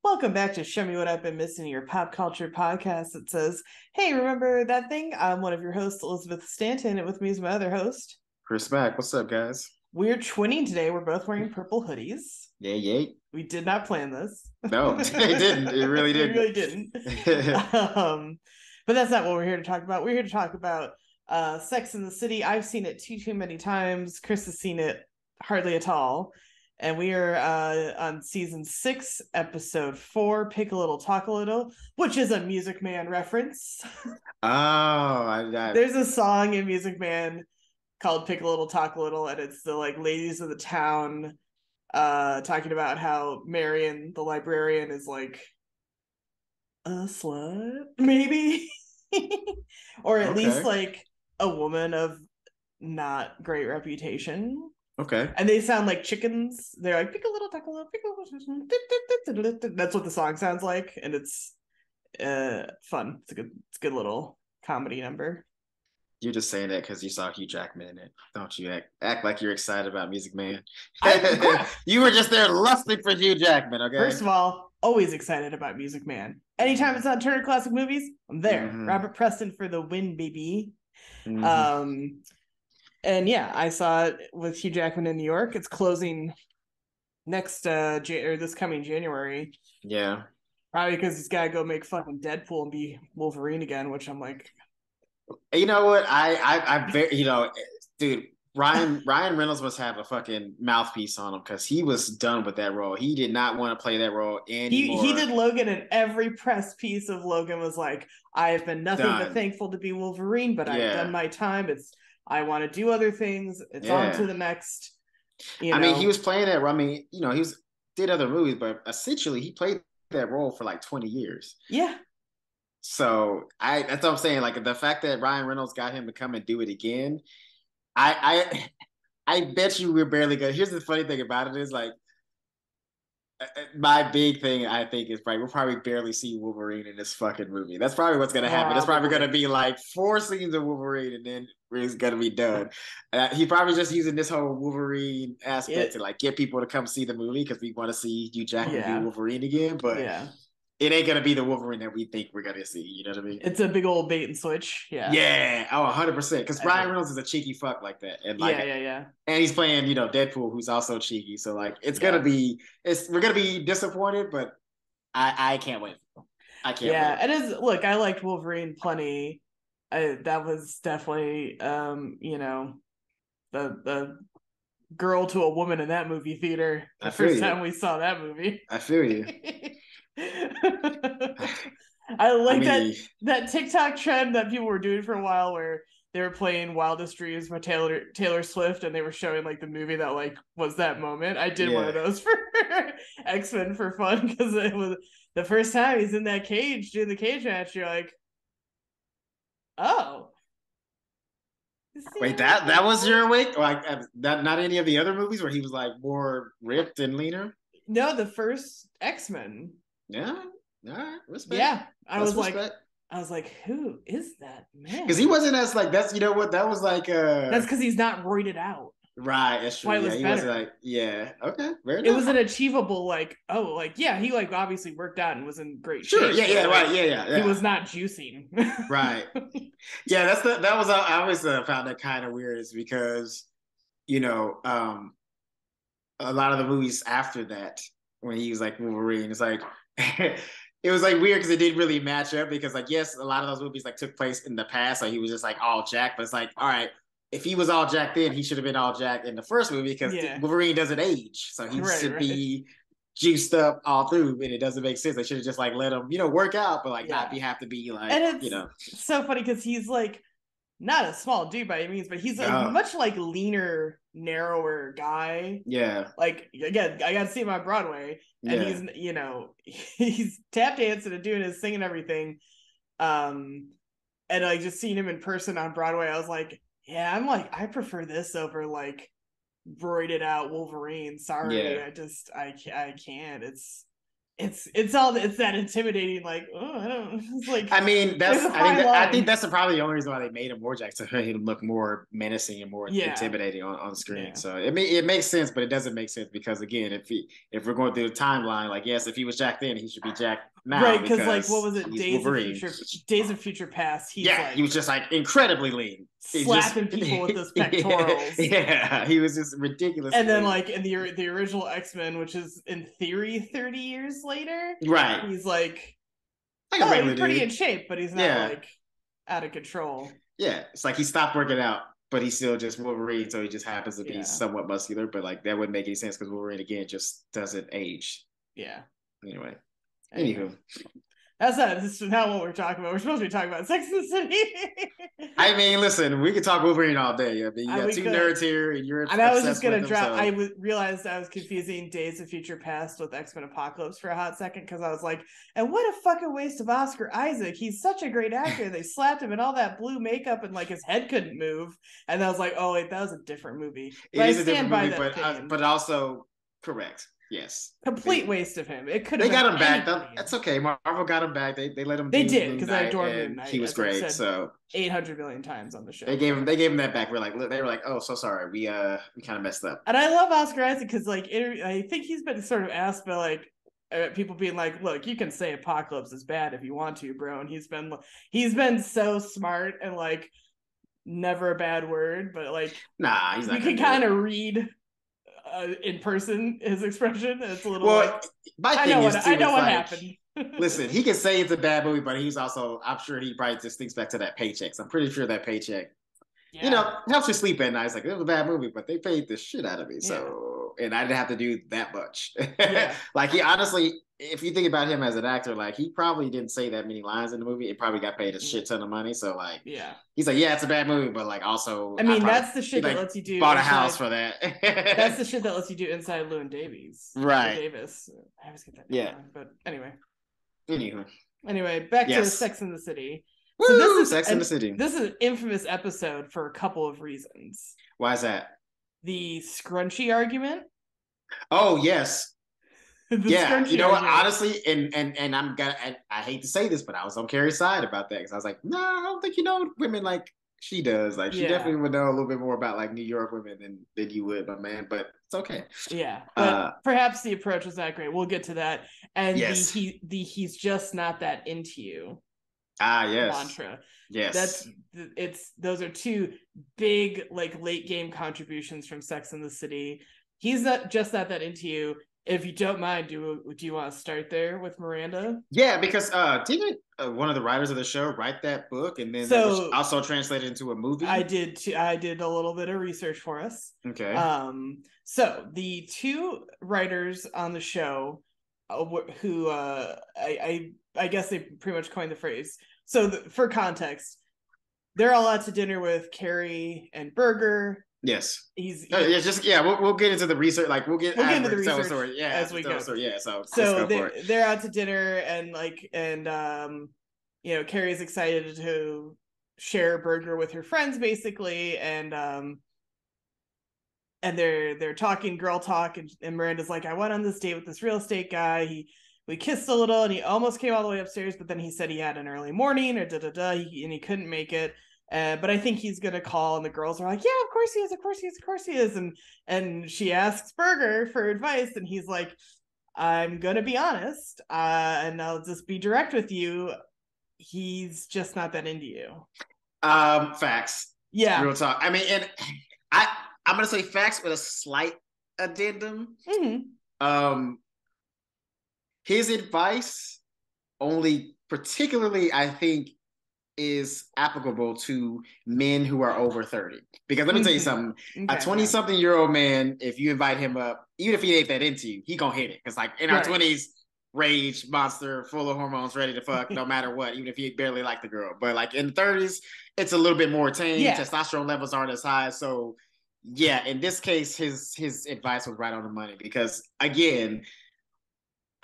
Welcome back to Show Me What I've Been Missing, your pop culture podcast that says, hey, remember that thing? I'm one of your hosts, Elizabeth Stanton, and with me is my other host. Chris Mack, what's up, guys? We're twinning today. We're both wearing purple hoodies. Yay, yay. We did not plan this. No, it didn't. It really We didn't. really didn't. But that's not what we're here to talk about. We're here to talk about Sex in the City. I've seen it too many times. Chris has seen it hardly at all. And we are on season 6, episode 4, Pick a Little, Talk a Little, which is a Music Man reference. There's a song in Music Man called Pick a Little, Talk a Little, and it's the ladies of the town talking about how Marion, the librarian, is like a slut, maybe. Or at least like a woman of not great reputation. Okay. And they sound like chickens. They're like, pick a little, talk a little, pick a little. That's what the song sounds like. And it's fun. It's a good little comedy number. You're just saying that because you saw Hugh Jackman in it. Don't you act like you're excited about Music Man. You were just there lusting for Hugh Jackman, okay? First of all, always excited about Music Man. Anytime it's on Turner Classic Movies, I'm there. Mm-hmm. Robert Preston for the win, baby. Mm-hmm. And yeah, I saw it with Hugh Jackman in New York. It's closing next this coming January. Yeah. Probably because he's got to go make fucking Deadpool and be Wolverine again, which I'm like, you know what? Dude, Ryan Reynolds must have a fucking mouthpiece on him because he was done with that role. He did not want to play that role anymore. He did Logan, and every press piece of Logan was like, I have been nothing but thankful to be Wolverine, but I've done my time. I want to do other things. It's on to the next. I mean, he was playing that role. I mean, he did other movies, but essentially he played that role for like 20 years. Yeah. So that's what I'm saying. Like the fact that Ryan Reynolds got him to come and do it again, I bet you we're barely good. Here's the funny thing about it is like my big thing I think is we'll probably barely see Wolverine in this fucking movie. That's probably what's gonna happen. It's probably gonna be like 4 scenes of Wolverine and then it's gonna be done. He probably just using this whole Wolverine aspect to like get people to come see the movie because we want to see Hugh Jackman be Wolverine again. But it ain't gonna be the Wolverine that we think we're gonna see. You know what I mean? It's a big old bait and switch. Yeah. Yeah. Oh, 100%. Because Ryan Reynolds is a cheeky fuck like that. And like, yeah. And he's playing, Deadpool, who's also cheeky. So like, we're gonna be disappointed, but I can't wait. I can't. Yeah, it is. Look, I liked Wolverine plenty. That was definitely, the girl to a woman in that movie theater. The first time we saw that movie. I feel you. I like that TikTok trend that people were doing for a while where they were playing Wildest Dreams by Taylor Swift and they were showing like the movie that like was that moment. I did one of those for X-Men for fun because it was the first time he's in that cage doing the cage match. You're like, oh. Wait, that was your wake? Like not any of the other movies where he was like more ripped and leaner? No, the first X-Men. Yeah. All right. Respect. Yeah. I was like, who is that man? Because he wasn't as like that's that was like that's because he's not roided out. Right, that's true. Yeah, he was like, okay, very nice. It was an achievable, he obviously worked out and was in great shape. Yeah. He was not juicing. Right. Yeah, that was I always found that kind of weird is because, a lot of the movies after that when he was like Wolverine, it's like it was like weird because it didn't really match up because like yes, a lot of those movies like took place in the past, so he was just like all jacked, but it's like all right. If he was all jacked then, he should have been all jacked in the first movie because Wolverine doesn't age. So he should be juiced up all through and it doesn't make sense. They should have just like let him, work out, but like not have to be like, and it's so funny because he's like not a small dude by any means, but he's like much like leaner, narrower guy. Yeah. Like again, I got to see him on Broadway and he's tap dancing and doing his singing and everything. And like just seeing him in person on Broadway, I was like, yeah, I'm like, I prefer this over like roided out Wolverine. Sorry, I can't. it's that intimidating, like, oh, I don't, it's like I mean, there's that's a fine I think line. that's probably the only reason why they made him more Jack, to make him look more menacing and more Yeah, intimidating on screen. yeah. So it makes sense, but it doesn't make sense because again, if we're going through the timeline, like yes, if he was Jack then, he should be Jack now Right, because like what because was it? he's Wolverine. Days of Future Past. He's Yeah, he like was just like incredibly lean. He just slapping people with those yeah, pectorals. yeah, he was just ridiculously And then lean. like in the original X-Men, which is in theory 30 years later, Right, he's like, like a oh, regular he's pretty in dude. shape, but he's not Yeah, like out of control. yeah. It's like he stopped working out, but he's still just Wolverine, so he just happens to be Yeah. somewhat muscular. But like that wouldn't make any sense because Wolverine again just doesn't age. Yeah. Anyway, Anyway. anywho, This is not what we're talking about. We're supposed to be talking about Sex and the City. I mean, listen, we could talk Wolverine all day. I mean, you got We two could. nerds here, and you're And I was just obsessed gonna with them. drop. So Realized I was confusing Days of Future Past with X-Men Apocalypse for a hot second because I was like, and what a fucking waste of Oscar Isaac. He's such a great actor. They slapped him in all that blue makeup and like his head couldn't move. And I was like, oh wait, that was a different movie. But it I is a stand different by movie, that opinion. but also correct. Yes, Complete waste of him. It could have they been got him back. anybody. That's okay. Marvel got him back. They let him They do did Moon because I Knight, adore Moon and he Knight, was as I've great. said So 800 million times on the show. they gave him that back. They were like, oh, so sorry, we kind of messed up. And I love Oscar Isaac because like I think he's been sort of asked by like people being like, look, you can say Apocalypse is bad if you want to, bro. And he's been so smart and like never a bad word, but like Nah, he's you not can gonna do kind it. of read in person his expression. It's a little Well, like my I thing know is what I too, know it's what like, happened. listen, he can say it's a bad movie, but he's also, I'm sure he probably just thinks back to that paycheck. So I'm pretty sure that paycheck, Yeah, helps you sleep at night. It's like, it was a bad movie, but they paid the shit out of me. yeah, So, and I didn't have to do that much. yeah. Like, he honestly, if you think about him as an actor, like, he probably didn't say that many lines in the movie. It probably got paid a Mm-mm. shit ton of money. So, like, Yeah. he's like, yeah, it's a bad movie, but like, also, I I mean, probably, that's the he shit that like, lets you do bought a house inside. for that. That's the shit that lets you do inside Llewyn Davies. Or Right. Davis. I always get that Yeah. wrong. But anyway. Anyway, Back to yes. Sex in the City. So Woo! Sex in the City. this is an infamous episode for a couple of reasons. Why is that? The scrunchie argument. Oh yes, The yeah. You scrunchie know what? argument. Honestly, and I hate to say this, but I was on Carrie's side about that because I was like, no, I don't think you know women like she does. Like she Yeah. definitely would know a little bit more about like New York women than you would, my man. But it's okay. Yeah, but perhaps the approach was not great. We'll get to that. And yes. he's just not that into you. Yes. Mantra. Yes. Those are two big like late game contributions from Sex and the City. He's not that into you. If you don't mind, do you want to start there with Miranda? Yeah, because didn't one of the writers of the show write that book, and then it was also translated into a movie? I did too. I did a little bit of research for us. Okay. So the two writers on the show, who I guess they pretty much coined the phrase. So for context, they're all out to dinner with Carrie and Berger. Yes. We'll get into the research. Like we'll get into the research as we go. Yeah. So they're out to dinner and Carrie's excited to share Berger with her friends basically, and they're talking girl talk, and Miranda's like, I went on this date with this real estate guy. We kissed a little and he almost came all the way upstairs, but then he said he had an early morning or and he couldn't make it. But I think he's gonna call, and the girls are like, yeah, of course he is. And she asks Berger for advice, and he's like, I'm gonna be honest, and I'll just be direct with you. He's just not that into you. Facts. Yeah. Real talk. I mean, and I'm gonna say facts with a slight addendum. Mm-hmm. His advice only particularly, I think, is applicable to men who are over 30. Because let me tell you something, a 20-something-year-old man, if you invite him up, even if he ain't that into you, he gonna hit it. Because like in our 20s, rage, monster, full of hormones, ready to fuck, no matter what, even if he barely liked the girl. But like in the 30s, it's a little bit more tame. Yeah. Testosterone levels aren't as high. So yeah, in this case, his advice was right on the money. Because again,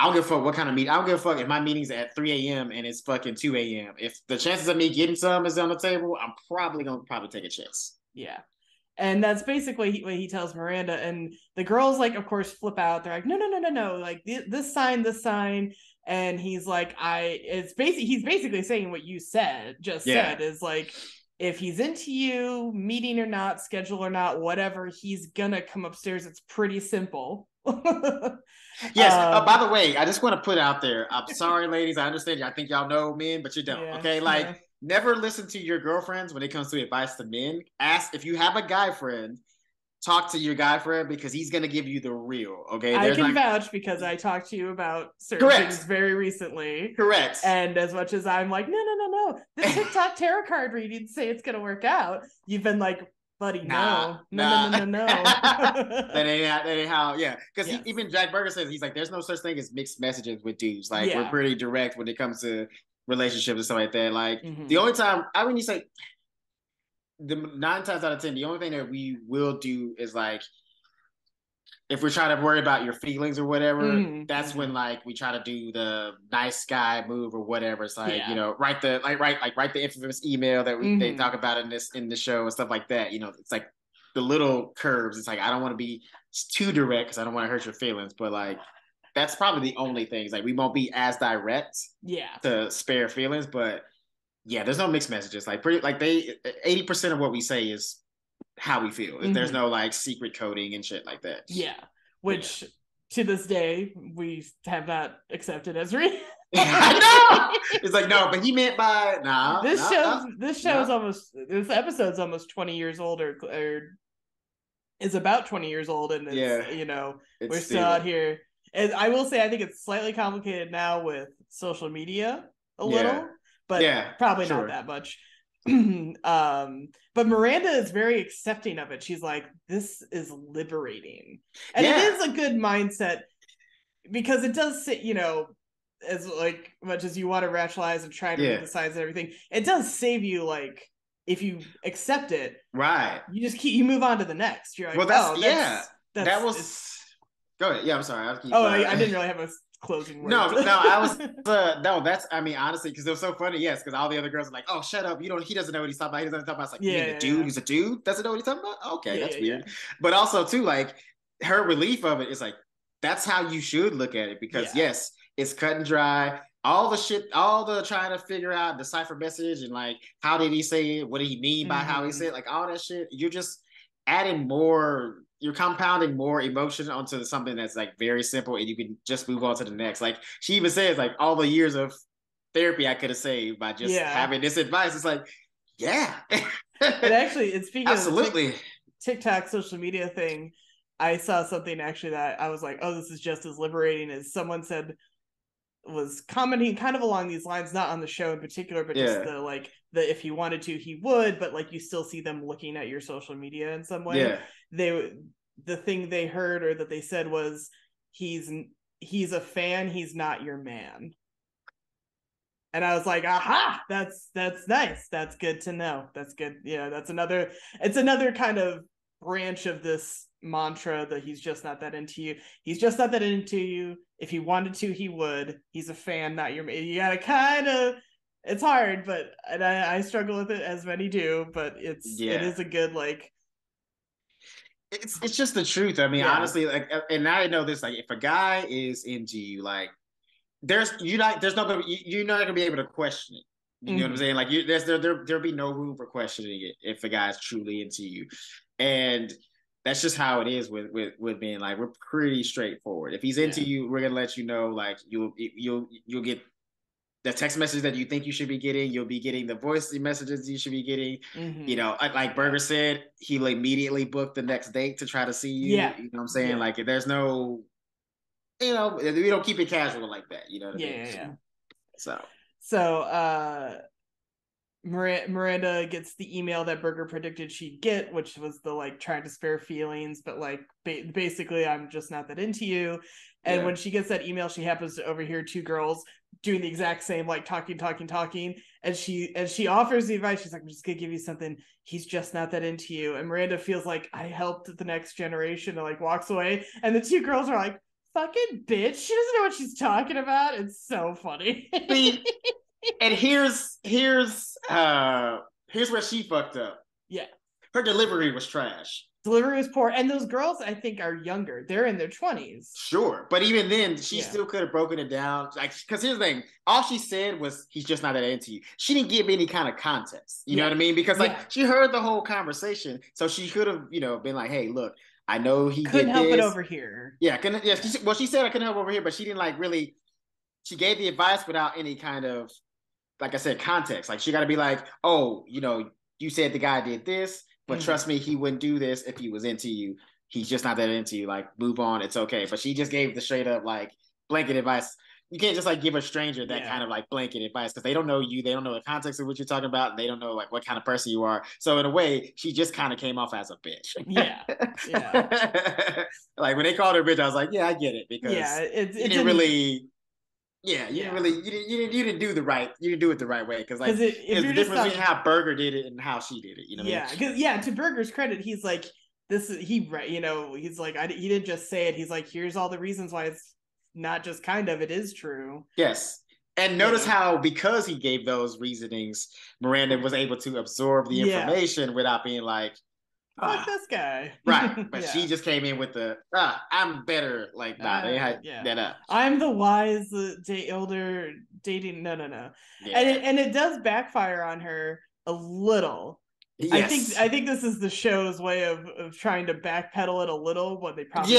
I don't give a fuck what kind of meeting. I don't give a fuck if my meeting's at 3 a.m. and it's fucking 2 a.m. If the chances of me getting some is on the table, I'm probably gonna take a chance. Yeah. And that's basically what he tells Miranda. And the girls, like, of course, flip out. They're like, no, like this sign. And he's like, he's basically saying what you said is like, if he's into you, meeting or not, schedule or not, whatever, he's gonna come upstairs. It's pretty simple. Yes. By the way, I just want to put out there. I'm sorry, ladies. I understand. I think y'all know men, but you don't. Yeah, okay, like never listen to your girlfriends when it comes to advice to men. Ask if you have a guy friend. Talk to your guy friend because he's gonna give you the real. Okay, I can vouch because I talked to you about certain things very recently. Correct. And as much as I'm like, no, the TikTok tarot card reading say it's gonna work out, you've been like, buddy, no. that ain't how. Yeah, because even Jack Berger says he's like, there's no such thing as mixed messages with dudes. Like we're pretty direct when it comes to relationships and stuff like that. Like the only time, I mean, you say the 9 times out of 10, the only thing that we will do is like, if we're trying to worry about your feelings or whatever, that's when like we try to do the nice guy move or whatever. It's like, you know, write the infamous email that they talk about in the show and stuff like that. You know, it's like the little curves. It's like, I don't want to be too direct because I don't want to hurt your feelings, but like that's probably the only things. Like we won't be as direct to spare feelings, but yeah, there's no mixed messages. Like 80% of what we say is how we feel. There's no like secret coding and shit like that. Yeah, which to this day we have not accepted as real. I know. It's like, no, but he meant by this episode's almost 20 years old or is about 20 years old, and it's, you know, we're still out here. And I will say I think it's slightly complicated now with social media a little, but probably not that much. But Miranda is very accepting of it. She's like, this is liberating, and it is a good mindset because it does sit, you know, as like much as you want to rationalize and try to read the signs and everything, it does save you. Like if you accept it, right, you just you move on to the next. You're like, well, that was go ahead. Yeah, I'm sorry. I didn't really have a closing word. No, I was no. That's, I mean, honestly, because it was so funny. Yes, because all the other girls are like, "Oh, shut up! He doesn't know what he's talking about. He doesn't talk about." It's like, he's a dude, doesn't know what he's talking about. Okay, that's weird. But also too, like her relief of it is like that's how you should look at it because yes, it's cut and dry. All the shit, all the trying to figure out decipher message and like how did he say it? What did he mean by how he said it? Like all that shit. You're just adding more. You're compounding more emotion onto something that's like very simple and you can just move on to the next. Like she even says like all the years of therapy I could have saved by just having this advice. It's like, and actually it's speaking absolutely of the TikTok social media thing, I saw something actually that I was like, oh, this is just as liberating as someone said, was commenting kind of along these lines, not on the show in particular, but just the if he wanted to, he would, but like you still see them looking at your social media in some way. The thing they heard or that they said was he's a fan, he's not your man. And I was like, aha, that's nice. That's good to know. That's good. Yeah, it's another kind of branch of this mantra that he's just not that into you. He's just not that into you. If he wanted to, he would. He's a fan, not your man. You gotta kind of, it's hard, but and I struggle with it as many do, but it is a good like. It's just the truth. I mean, honestly, like, and I know this, like, if a guy is into you, like, you're not gonna be able to question it. You know what I'm saying? Like, there'll be no room for questioning it if a guy's truly into you, and that's just how it is with men. Like, we're pretty straightforward. If he's into you, we're gonna let you know. Like, you'll get the text message that you think you should be getting. You'll be getting the voice messages you should be getting. You know, like Berger said, he'll immediately book the next date to try to see you. You know what I'm saying? Like, there's no, you know, we don't keep it casual like that. You know what I mean? Yeah. So Miranda gets the email that Berger predicted she'd get, which was the like trying to spare feelings, but like basically I'm just not that into you. And when she gets that email, she happens to overhear two girls doing the exact same, like talking, and she offers the advice. She's like, I'm just gonna give you something. He's just not that into you. And Miranda feels like I helped the next generation, and like walks away. And the two girls are like, fucking bitch, she doesn't know what she's talking about. It's so funny. And here's where she fucked up. Yeah. her delivery was trash. Delivery was poor, and those girls I think are younger. They're in their 20s. Sure, but even then, she still could have broken it down. Like, because here's the thing: all she said was, "He's just not that into you." She didn't give any kind of context. You know what I mean? Because like she heard the whole conversation, so she could have, been like, "Hey, look, I know he couldn't help it over here." Yeah, couldn't. Yeah, well, she said I couldn't help over here, but she didn't like really. She gave the advice without any kind of, like I said, context. Like she got to be like, "Oh, you said the guy did this." But trust me, he wouldn't do this if he was into you. He's just not that into you. Like, move on. It's okay. But she just gave the straight up, like, blanket advice. You can't just, like, give a stranger that kind of, like, blanket advice because they don't know you. They don't know the context of what you're talking about. And they don't know, like, what kind of person you are. So, in a way, she just kind of came off as a bitch. Yeah. Like, when they called her a bitch, I was like, yeah, I get it. Because it didn't really... Yeah, you didn't do it the right way because like there's the difference between how Burger did it and how she did it. You know? Because to Burger's credit, he's like he's like he didn't just say it. He's like, here's all the reasons why it's not just kind of, it is true. Yes, and notice how because he gave those reasonings, Miranda was able to absorb the information without being like, fuck this guy. Right. But she just came in with the, I'm better. Like, they had that up. I'm the wise, older dating. No. Yeah. And it does backfire on her a little. Yes. I think this is the show's way of trying to backpedal it a little, but they probably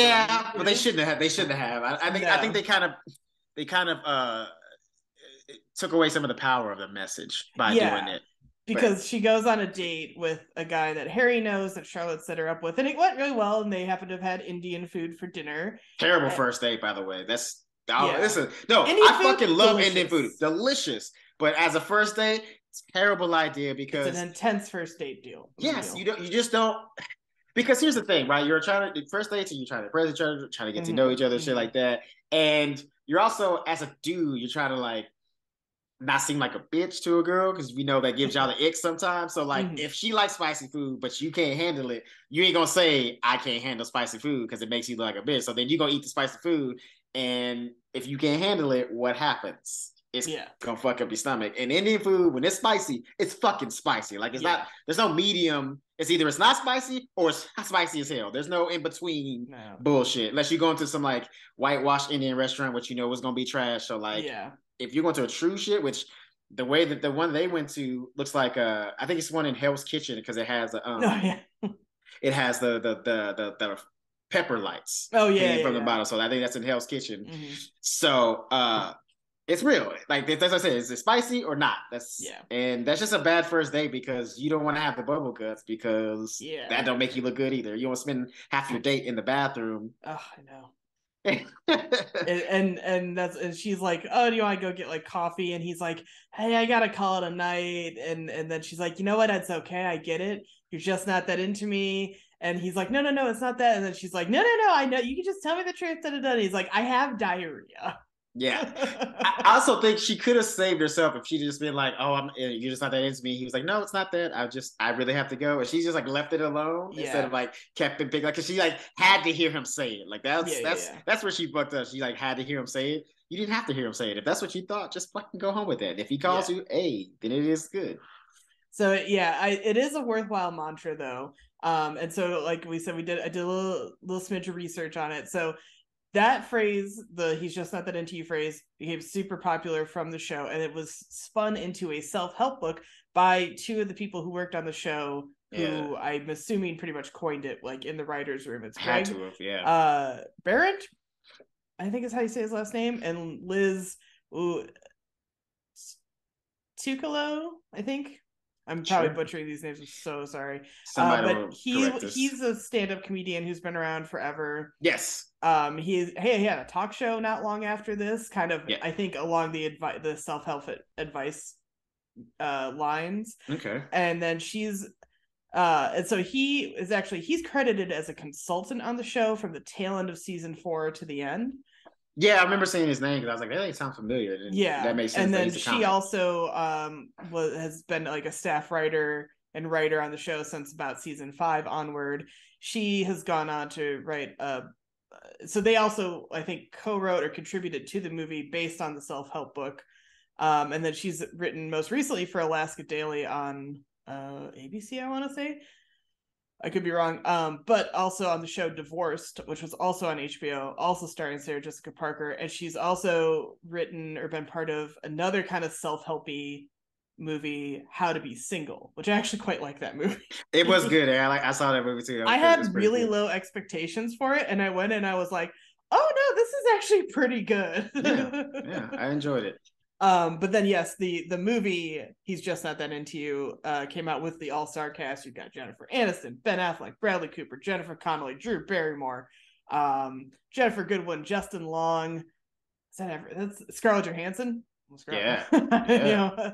but they shouldn't have. They shouldn't have. I think they kind of took away some of the power of the message by doing it. Because she goes on a date with a guy that Harry knows that Charlotte set her up with, and it went really well, and they happen to have had Indian food for dinner. Terrible first date, by the way. I fucking love Indian food. Delicious. But as a first date, it's a terrible idea because it's an intense first date deal. Yes, you just don't. Because here's the thing, right? You're trying to first dates, and you're trying to impress each other, trying to get to know each other, shit like that. And you're also, as a dude, you're trying to like not seem like a bitch to a girl because we know that gives y'all the ick sometimes. So like if she likes spicy food but you can't handle it, you ain't gonna say I can't handle spicy food because it makes you look like a bitch. So then you're gonna eat the spicy food, and if you can't handle it, what happens? It's gonna fuck up your stomach. And Indian food, when it's spicy, it's fucking spicy. Like it's not, there's no medium. It's either it's not spicy or it's spicy as hell. There's no in between bullshit. Unless you go into some like whitewashed Indian restaurant, which you know is gonna be trash. So like if you're going to a true shit, which the way that the one they went to looks like I think it's one in Hell's Kitchen because it has it has the pepper lights from the bottom. So I think that's in Hell's Kitchen. So it's real. Like that's what I said. Is it spicy or not? And that's just a bad first date because you don't want to have the bubble guts because that don't make you look good either. You don't spend half your date in the bathroom. Oh, I know. and she's like, oh, do you want to go get like coffee? And he's like, hey, I gotta call it a night. And then she's like, you know what, it's okay, I get it, you're just not that into me. And he's like, no, it's not that. And then she's like, no, I know, you can just tell me the truth. And he's like, I have diarrhea. Yeah. I also think she could have saved herself if she'd just been like, oh, you're just not that into me. He was like, no, it's not that. I really have to go. And she's just like left it alone instead of like kept it big. Like, cause she like had to hear him say it. Like that's where she fucked up. She like had to hear him say it. You didn't have to hear him say it. If that's what you thought, just fucking go home with that. If he calls you, hey, then it is good. So it is a worthwhile mantra though. And so like we said, I did a little smidge of research on it. So that phrase, the he's just not that into you phrase, became super popular from the show, and it was spun into a self-help book by two of the people who worked on the show, who I'm assuming pretty much coined it, like in the writer's room. It's Greg Barrett, I think is how you say his last name, and Liz Tucalo, I think. I'm probably butchering these names. I'm so sorry. But he's a stand-up comedian who's been around forever. Yes. He had a talk show not long after this, kind of I think along the self-help advice lines. Okay. And then and so he's credited as a consultant on the show from the tail end of season 4 to the end. Yeah, I remember saying his name because I was like, that sounds familiar. And that makes sense. And then she also has been like a staff writer and writer on the show since about season 5 onward. She has gone on to write so they also, I think, co-wrote or contributed to the movie based on the self-help book. And then she's written most recently for Alaska Daily on ABC, I want to say. I could be wrong. But also on the show Divorced, which was also on HBO, also starring Sarah Jessica Parker, and she's also written or been part of another kind of self-helpy movie, How to Be Single, which I actually quite like that movie. It was good. I saw that movie too. I had really good. low expectations for it, and I went in, I was like, oh no, this is actually pretty good. Yeah, I enjoyed it. But then yes, the movie He's Just Not That Into You came out with the all-star cast. You've got Jennifer Aniston, Ben Affleck, Bradley Cooper, Jennifer Connelly, Drew Barrymore, Jennifer Goodwin, Justin Long. Is that ever? That's Scarlett Johansson. Yeah, you know,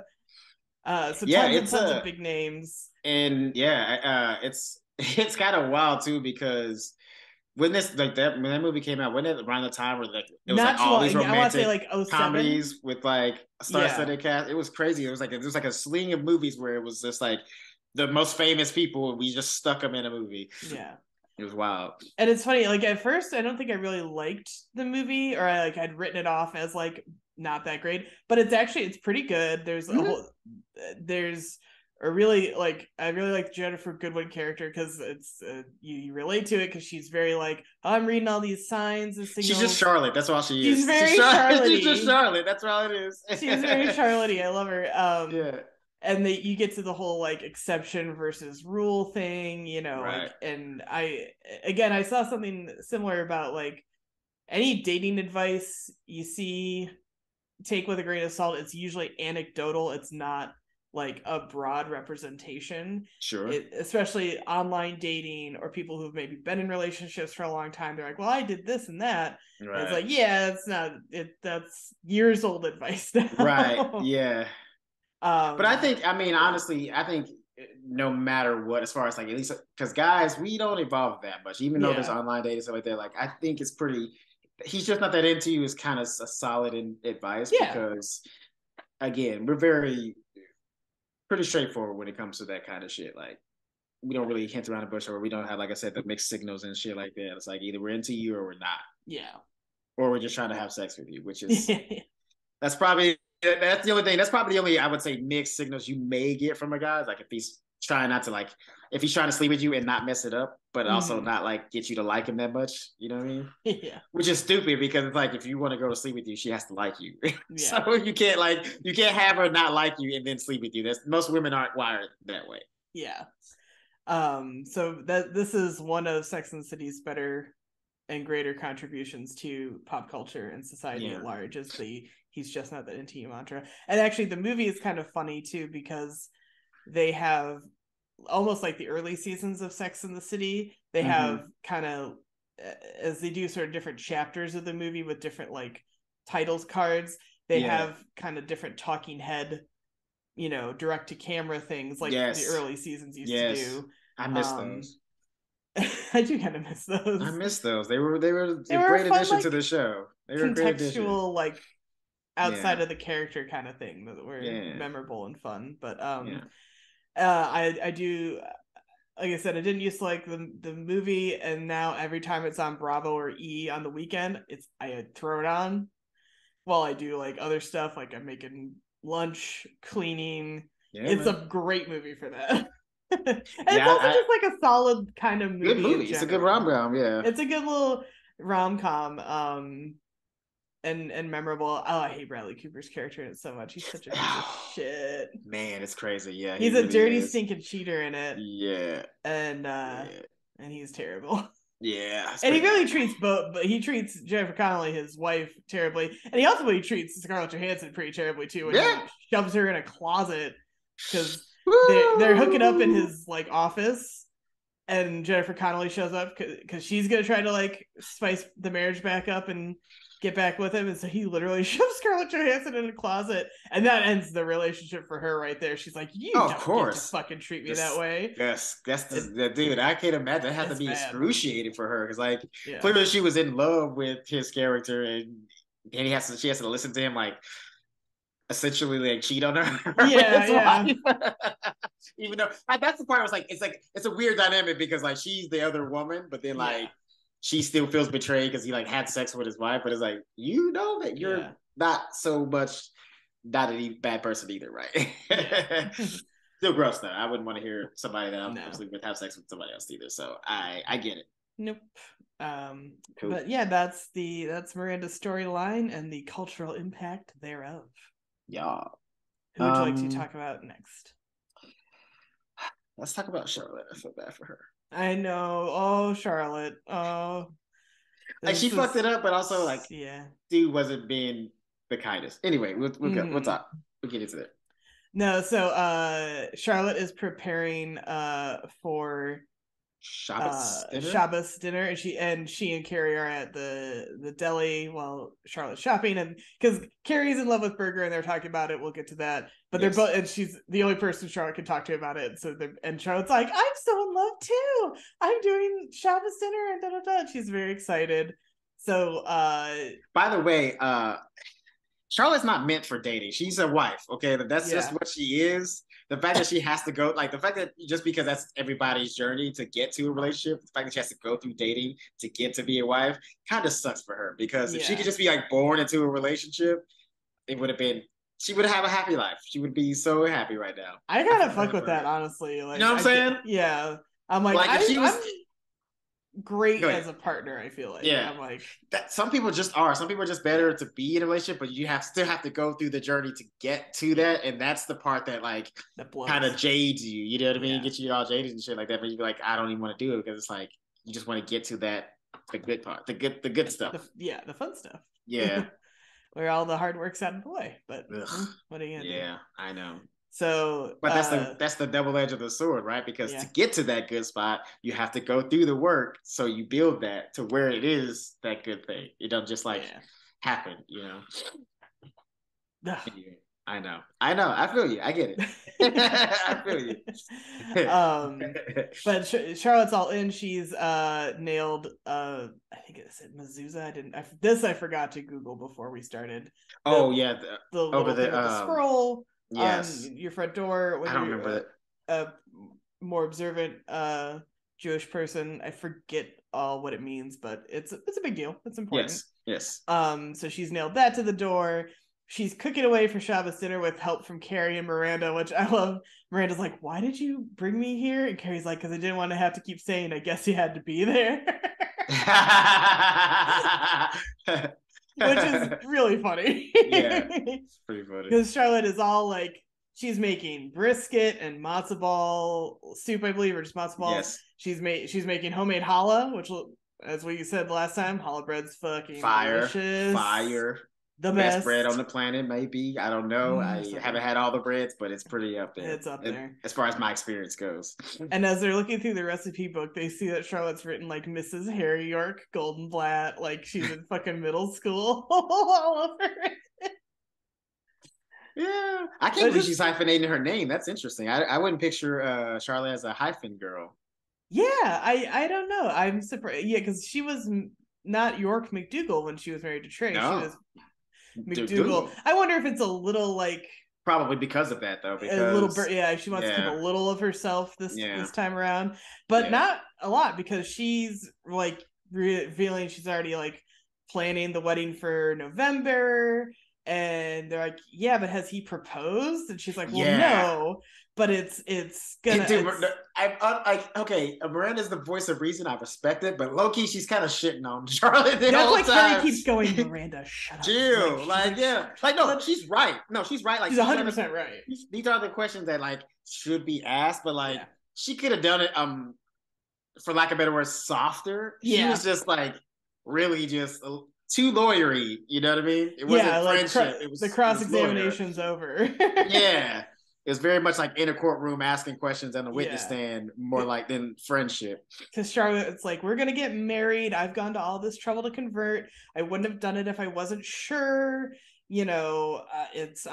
so tons of big names. And yeah, it's kind of wild too, because when that movie came out, when it around the time where like it was Not like all these romantic I want to say like 07. comedies with like star-studded cast. It was crazy. It was like a sling of movies where it was just like the most famous people, and we just stuck them in a movie. Yeah. It was wild. And it's funny, like at first I don't think I really liked the movie, or I'd written it off as like not that great, but it's pretty good. There's a really like, I really like the Jennifer Goodwin character because it's you relate to it because she's very like, oh, I'm reading all these signs and signals. She's just Charlotte. That's all she is. She's very Charlotte. She's just Charlotte. That's all it is. She's very Charlotte. I love her. Yeah. And you get to the whole like exception versus rule thing, you know, right. like, and I saw something similar about like any dating advice you see, take with a grain of salt. It's usually anecdotal. It's not like a broad representation. Sure. Especially online dating or people who've maybe been in relationships for a long time. They're like, well, I did this and that. Right. And it's like, yeah, it's not that's years old advice now. Right. Yeah. But I think, honestly, I think no matter what, as far as like, at least because guys, we don't evolve that much, even though there's online dating stuff like that. Like, I think it's pretty, He's Just Not That Into You is kind of a solid advice because, again, we're pretty straightforward when it comes to that kind of shit. Like, we don't really hint around the bush, or we don't have, like I said, the mixed signals and shit like that. It's like either we're into you or we're not. Yeah. Or we're just trying to have sex with you, which is, that's the only thing. That's probably the only, I would say, mixed signals you may get from a guy. Like if he's trying not to like, if he's trying to sleep with you and not mess it up, but also not like get you to like him that much. You know what I mean? Yeah. Which is stupid because it's like, if you want to go to sleep with you, she has to like you. So you can't have her not like you and then sleep with you. Most women aren't wired that way. Yeah. So this is one of Sex and the City's better and greater contributions to pop culture and society at large, is the He's Just Not That Into You mantra. And actually the movie is kind of funny too, because they have almost like the early seasons of Sex and the City, they have kind of, as they do sort of different chapters of the movie with different like titles cards, they have kind of different talking head, you know, direct to camera things like the early seasons used to do. I miss those. I do kind of miss those. I miss those. They were a great addition to the show. They were contextual, like outside of the character kind of thing that were memorable and fun. But I do, like I said, I didn't used to like the movie, and now every time it's on Bravo or E on the weekend, I throw it on while I do like other stuff, like I'm making lunch, cleaning. It's a great movie for that. It's also just like a solid kind of movie. Good movie. It's a good rom-com, It's a good little rom-com, and memorable. Oh, I hate Bradley Cooper's character in it so much. He's such a piece of shit. Man, it's crazy. Yeah, he's a really dirty, stinking cheater in it. Yeah, and he's terrible. Yeah, and he really treats he treats Jennifer Connelly, his wife, terribly, and he ultimately treats Scarlett Johansson pretty terribly too when he shoves her in a closet because they're hooking up in his like office, and Jennifer Connelly shows up because she's gonna try to like spice the marriage back up and get back with him, and so he literally shoves Scarlett Johansson in a closet, and that ends the relationship for her right there. She's like, "You don't get to fucking treat me that way." Yes, dude. I can't imagine. That had to be excruciating for her because, like, clearly she was in love with his character, and she has to listen to him like essentially like cheat on her. Yeah. Even though that's the part where it's a weird dynamic because like she's the other woman, but then like. She still feels betrayed because he like had sex with his wife, but it's like, you know that you're not so much not a bad person either, right? Still gross though. I wouldn't want to hear somebody that I'm No. sleeping with have sex with somebody else either. So I get it. Nope. Cool. But yeah, that's Miranda's storyline and the cultural impact thereof. Yeah. Who would you like to talk about next? Let's talk about Charlotte. I feel bad for her. I know. Oh, Charlotte. Oh, like she fucked it up, but also like yeah, dude wasn't being the kindest. Anyway, we'll go. We'll talk. We'll get into it. No, so Charlotte is preparing for Shabbos dinner, and she and Carrie are at the deli while Charlotte's shopping, and because Carrie's in love with Burger and they're talking about it. We'll get to that, but they're both, and she's the only person Charlotte can talk to about it. So and Charlotte's like, I'm so in love too. I'm doing Shabbos dinner and da da da. She's very excited. So by the way, Charlotte's not meant for dating. She's a wife, okay? That's just what she is. The fact that she has to go, like the fact that just because that's everybody's journey to get to a relationship, the fact that she has to go through dating to get to be a wife kind of sucks for her. Because if she could just be like born into a relationship, it would have been, she would have a happy life. She would be so happy right now. I kind of fuck with that, honestly. Like, you know what I'm saying? Yeah. I'm like if she was great as a partner, I feel like. Yeah. I'm like that some people just are. Some people are just better to be in a relationship, but you still have to go through the journey to get to that. And that's the part that like kind of jades you. You know what I mean? Get you all jaded and shit like that. But you'd be like, I don't even want to do it because it's like you just want to get to that the good part, the good stuff. The fun stuff. Yeah. Where all the hard work's out of the way. But what are you gonna do? Yeah, I know. So, but that's the double edge of the sword, right? Because to get to that good spot, you have to go through the work. So you build that to where it is that good thing. It don't just like happen, you know. Anyway, I know. I feel you. I get it. I feel you. But Charlotte's all in. She's nailed. I think it said mezuzah. I forgot to Google before we started. The little thing with the scroll. Yes. On your front door when I don't remember a more observant Jewish person. I forget all what it means, but it's a big deal. It's important. Yes. So she's nailed that to the door. She's cooking away for Shabbos dinner with help from Carrie and Miranda, which I love. Miranda's like, "Why did you bring me here?" And Carrie's like, "Because I didn't want to have to keep saying, I guess you had to be there." Which is really funny. Yeah, it's pretty funny. Because Charlotte is all like, she's making brisket and matzo ball soup, I believe, or just matzo balls. Yes. She's making homemade challah, which, as we said last time, challah bread's fucking delicious. Fire. The best bread on the planet, maybe. I don't know. I haven't had all the breads, but it's pretty up there. It's up there. As far as my experience goes. And as they're looking through the recipe book, they see that Charlotte's written like Mrs. Harry York Goldenblatt, like she's in fucking middle school all over it. Yeah. I can't believe she's hyphenating her name. That's interesting. I wouldn't picture Charlotte as a hyphen girl. Yeah, I don't know. I'm surprised. Yeah, because she was not York McDougal when she was married to Trey. No. She was McDougal. I wonder if it's a little like probably because of that though. Because a little bit, she wants to keep a little of herself this time around, but not a lot because she's like revealing she's already like planning the wedding for November, and they're like, "Yeah, but has he proposed?" And she's like, "Well, no." But it's gonna. Okay, Miranda's the voice of reason. I respect it, but low key, she's kind of shitting on Charlotte. That's like Harry keeps going, Miranda, shut up. Chill, no, she's right. No, she's right. Like she's 100% right. These are the questions that like should be asked, but like she could have done it. For lack of a better word, softer. She was just like really just too lawyery. You know what I mean? It wasn't friendship. It was the cross examination's over. Yeah. It was very much like in a courtroom asking questions on the witness stand, more like than friendship. Because Charlotte, it's like, we're gonna get married. I've gone to all this trouble to convert. I wouldn't have done it if I wasn't sure. You know, it's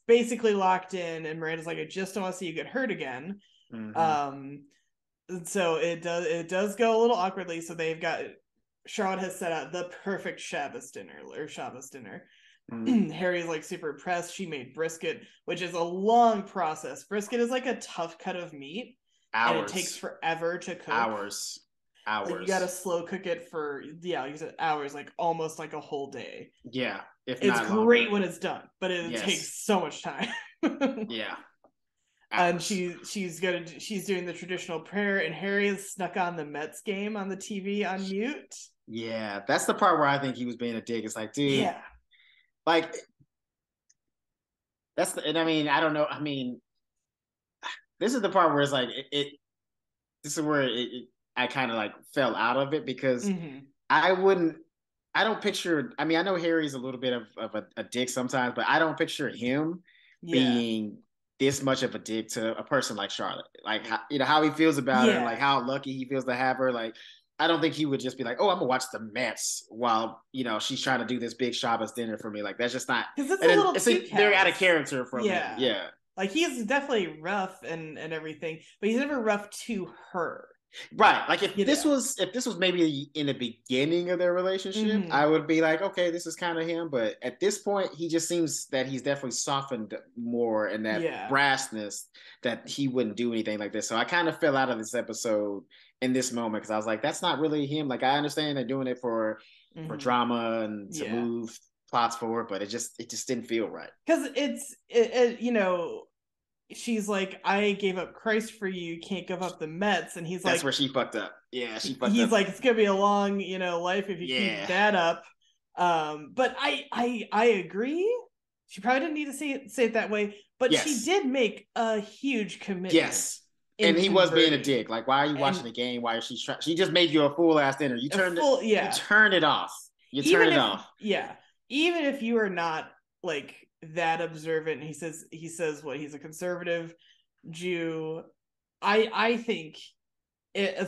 basically locked in. And Miranda's like, I just don't want to see you get hurt again. Mm-hmm. So it does go a little awkwardly. So Charlotte has set out the perfect Shabbos dinner. Harry's like super impressed. She made brisket, which is a long process. Brisket is like a tough cut of meat. And it takes forever to cook. Hours. Like you gotta slow cook it for you said hours, like almost like a whole day. Yeah. It's great when it's done, but it takes so much time. Yeah. And Atlas. she's doing the traditional prayer, and Harry has snuck on the Mets game on the TV on mute. Yeah, that's the part where I think he was being a dick. It's like, dude, Yeah. like and I mean, I don't know. I mean, this is the part where it's like this is where I kind of like fell out of it because Mm-hmm. I wouldn't. I don't picture. I mean, I know Harry's a little bit of a dick sometimes, but I don't picture him Yeah. being this much of a dick to a person like Charlotte. Like, how he feels about her, and like Yeah. how lucky he feels to have her. Like, I don't think he would just be like, "Oh, I'm gonna watch the Mets while she's trying to do this big Shabbos dinner for me." Like, that's just not. Because it's a And then little it's too very out of callous. character from him. Yeah. Yeah. Like he's definitely rough and everything, but he's never rough to her. Right. Like You know. if this was maybe in the beginning of their relationship, Mm-hmm. I would be like, okay, this is kind of him. But at this point, he just seems that he's definitely softened more and that Yeah. brassness that he wouldn't do anything like this. So I kind of fell out of this episode in this moment because I was like, that's not really him. Like I understand they're doing it for Mm-hmm. drama and to Yeah. move plots forward, but it just didn't feel right. Because she's like, I gave up Christ for you, can't give up the Mets. And That's where she fucked up. Yeah, she fucked he's up. like, it's gonna be a long, life if you keep Yeah. that up. But I agree. She probably didn't need to say it that way, but she Yes. did make a huge commitment Yes. in And he was being a converting. dick. Like, why are you watching And the game? Why is she just made you a full ass dinner? a full, You yeah. turn it off. You turn Even it if, off. yeah, even if you are not like that observant, he says what, he's a conservative Jew. I think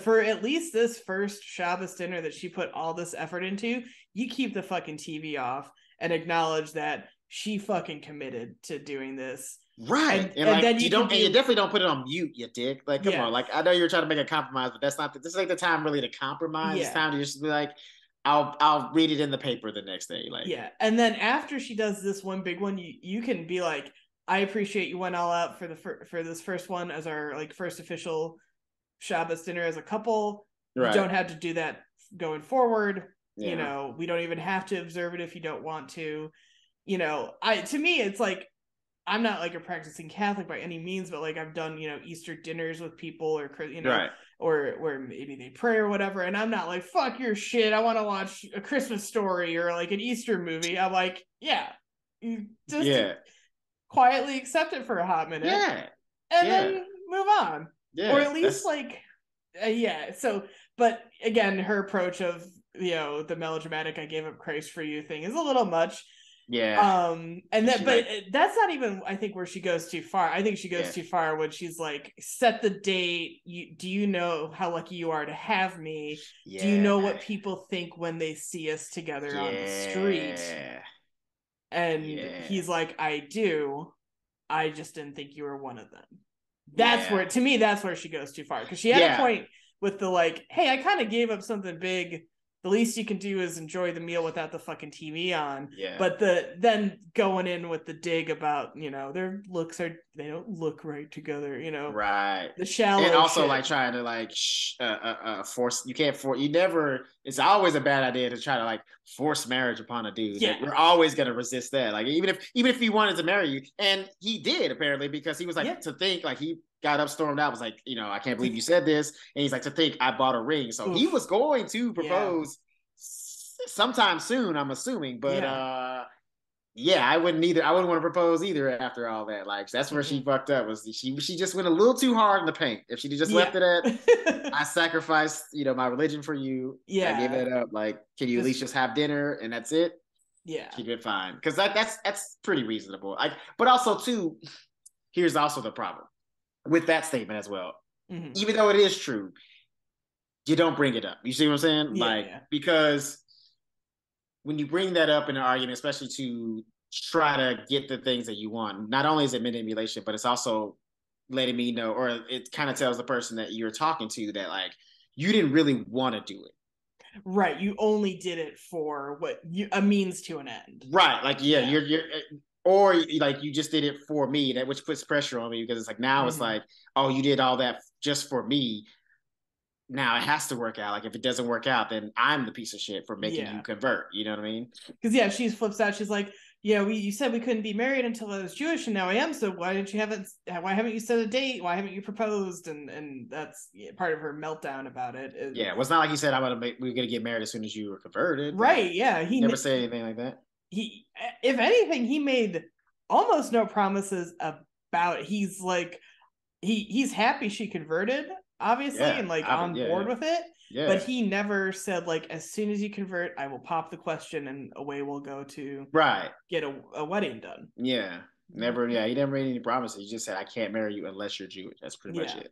for at least this first Shabbos dinner that she put all this effort into, you keep the fucking TV off and acknowledge that she fucking committed to doing this. Right. And And like then you you can don't and you be, definitely don't put it on mute, you dick. Like, come yeah, on. Like I know you're trying to make a compromise, but this is like the time really to compromise. It's yeah, time to just be like, I'll read it in the paper the next day. Like, yeah. And then after she does this one big one, you can be like, I appreciate you went all out for this first one as our like first official Shabbos dinner as a couple. You right. don't have to do that going forward. Yeah. We don't even have to observe it if you don't want to. To me, it's like, I'm not like a practicing Catholic by any means, but like I've done, Easter dinners with people or, Right. or where maybe they pray or whatever. And I'm not like, fuck your shit, I want to watch A Christmas Story or like an Easter movie. I'm like, yeah, you just Yeah. quietly accept it for a hot minute Yeah. and Yeah. then move on. Or Yeah. at least like, yeah. So, but again, her approach of, the melodramatic I gave up Christ for you thing is a little much. Yeah. And that, She but like that's not even, I think, where she goes too far. I think she goes yeah. too far when she's like, set the date. Do you know how lucky you are to have me? Do you Yeah. know what people think when they see us together on the street? Yeah. And Yeah. he's like, I do. I just didn't think you were one of them. Yeah. To me, that's where she goes too far. Because she had a Yeah. point with the like, hey, I kind of gave up something big. The least you can do is enjoy the meal without the fucking TV on. Yeah. But then going in with the dig about, their looks they don't look right together, Right. the shallow And also shit. like trying to like force you can't force you never it's always a bad idea to try to like force marriage upon a dude. Yeah. Like, we're always gonna resist that. Like even if he wanted to marry you, and he did apparently because he was like Yeah. to think like he got up stormed out was like, I can't believe you said this. And he's like to think I bought a ring. So he was going to Yeah. propose sometime soon, I'm assuming. But Yeah. yeah, I wouldn't want to propose either after all that. Like that's where she fucked up. Was she just went a little too hard in the paint. If she just left it at Yeah. I sacrificed, my religion for you. I gave Yeah. that up. Like, can you at least just have dinner and that's it? Yeah. She'd been fine. Because that's pretty reasonable. But also too, here's also the problem with that statement as well. Mm-hmm. Even though it is true, you don't bring it up. You see what I'm saying? Yeah. Because when you bring that up in an argument, especially to try to get the things that you want, not only is it manipulation, but it's also letting me know, or it kind of tells the person that you're talking to that like you didn't really want to do it. Right. You only did it for a means to an end. Right. Like, yeah. you're or like you just did it for me, that which puts pressure on me because it's like now it's like, oh, you did all that just for me. Now it has to work out. Like if it doesn't work out, then I'm the piece of shit for making you convert. You know what I mean? Because she flips out. She's like, yeah, you said we couldn't be married until I was Jewish, and now I am. So why haven't you set a date? Why haven't you proposed? And that's part of her meltdown about it. Yeah, well, it's not like he said we were gonna get married as soon as you were converted. Like, Right? Yeah, he never said anything like that. He, if anything, he made almost no promises about. He's like he's happy she converted, obviously, Yeah, and like on board with it. Yeah. But he never said like, as soon as you convert, I will pop the question and away we'll go to get a wedding done. Yeah. Never. Yeah, he never made any promises. He just said, "I can't marry you unless you're Jewish." That's pretty much it.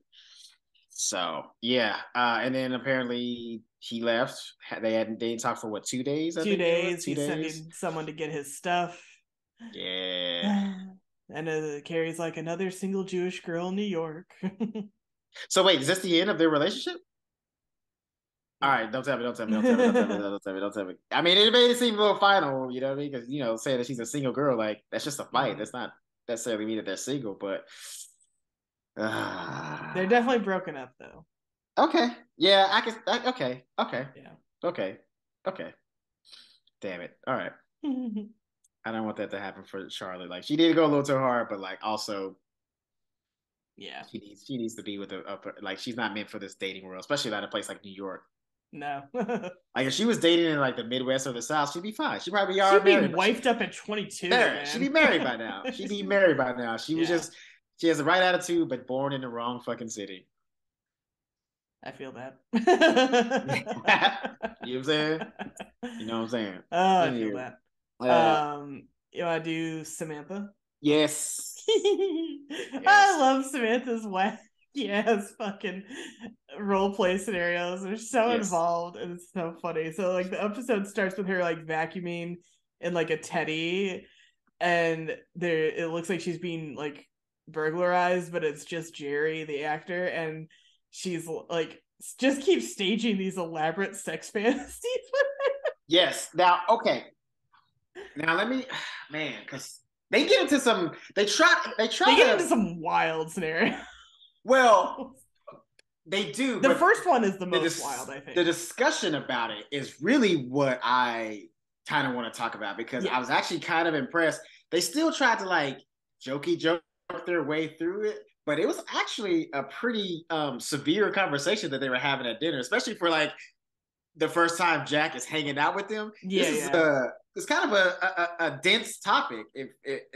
So yeah, and then apparently he left. They didn't talk for what, 2 days? 2 days. He's sending someone to get his stuff. Yeah. And Carrie's like, another single Jewish girl in New York. So wait, is this the end of their relationship? All right, don't tell me. I mean, it made it seem a little final, you know what I mean? Because, saying that she's a single girl, like, that's just a fight. Mm-hmm. That's not necessarily mean that they're single, but they're definitely broken up, though. Okay. Yeah, okay. Yeah. Okay. Damn it. All right. I don't want that to happen for Charlotte. Like, she did go a little too hard, but like also, yeah, she needs to be with like, she's not meant for this dating world, especially not a place like New York. No. Like, if she was dating in like the Midwest or the South, she'd be fine. She'd probably already married. Wifed up at 22. She'd be married by now. She was just, she has the right attitude, but born in the wrong fucking city. I feel that. You know what I'm saying? You know what I'm saying? Oh, I feel that. You want to do Samantha? Yes. I love Samantha's yes, fucking role play scenarios. They're so involved and it's so funny. So like the episode starts with her like vacuuming in like a teddy, and it looks like she's being like burglarized, but it's just Jerry, the actor, and she's like just keeps staging these elaborate sex fantasies with her. Yes. Now, okay. Now let me, man, because they get into some. They get into some wild scenarios. Well, they do. The first one is the most wild, I think. The discussion about it is really what I kind of want to talk about, because I was actually kind of impressed. They still tried to like joke their way through it, but it was actually a pretty severe conversation that they were having at dinner, especially for like the first time Jack is hanging out with them. It's kind of a dense topic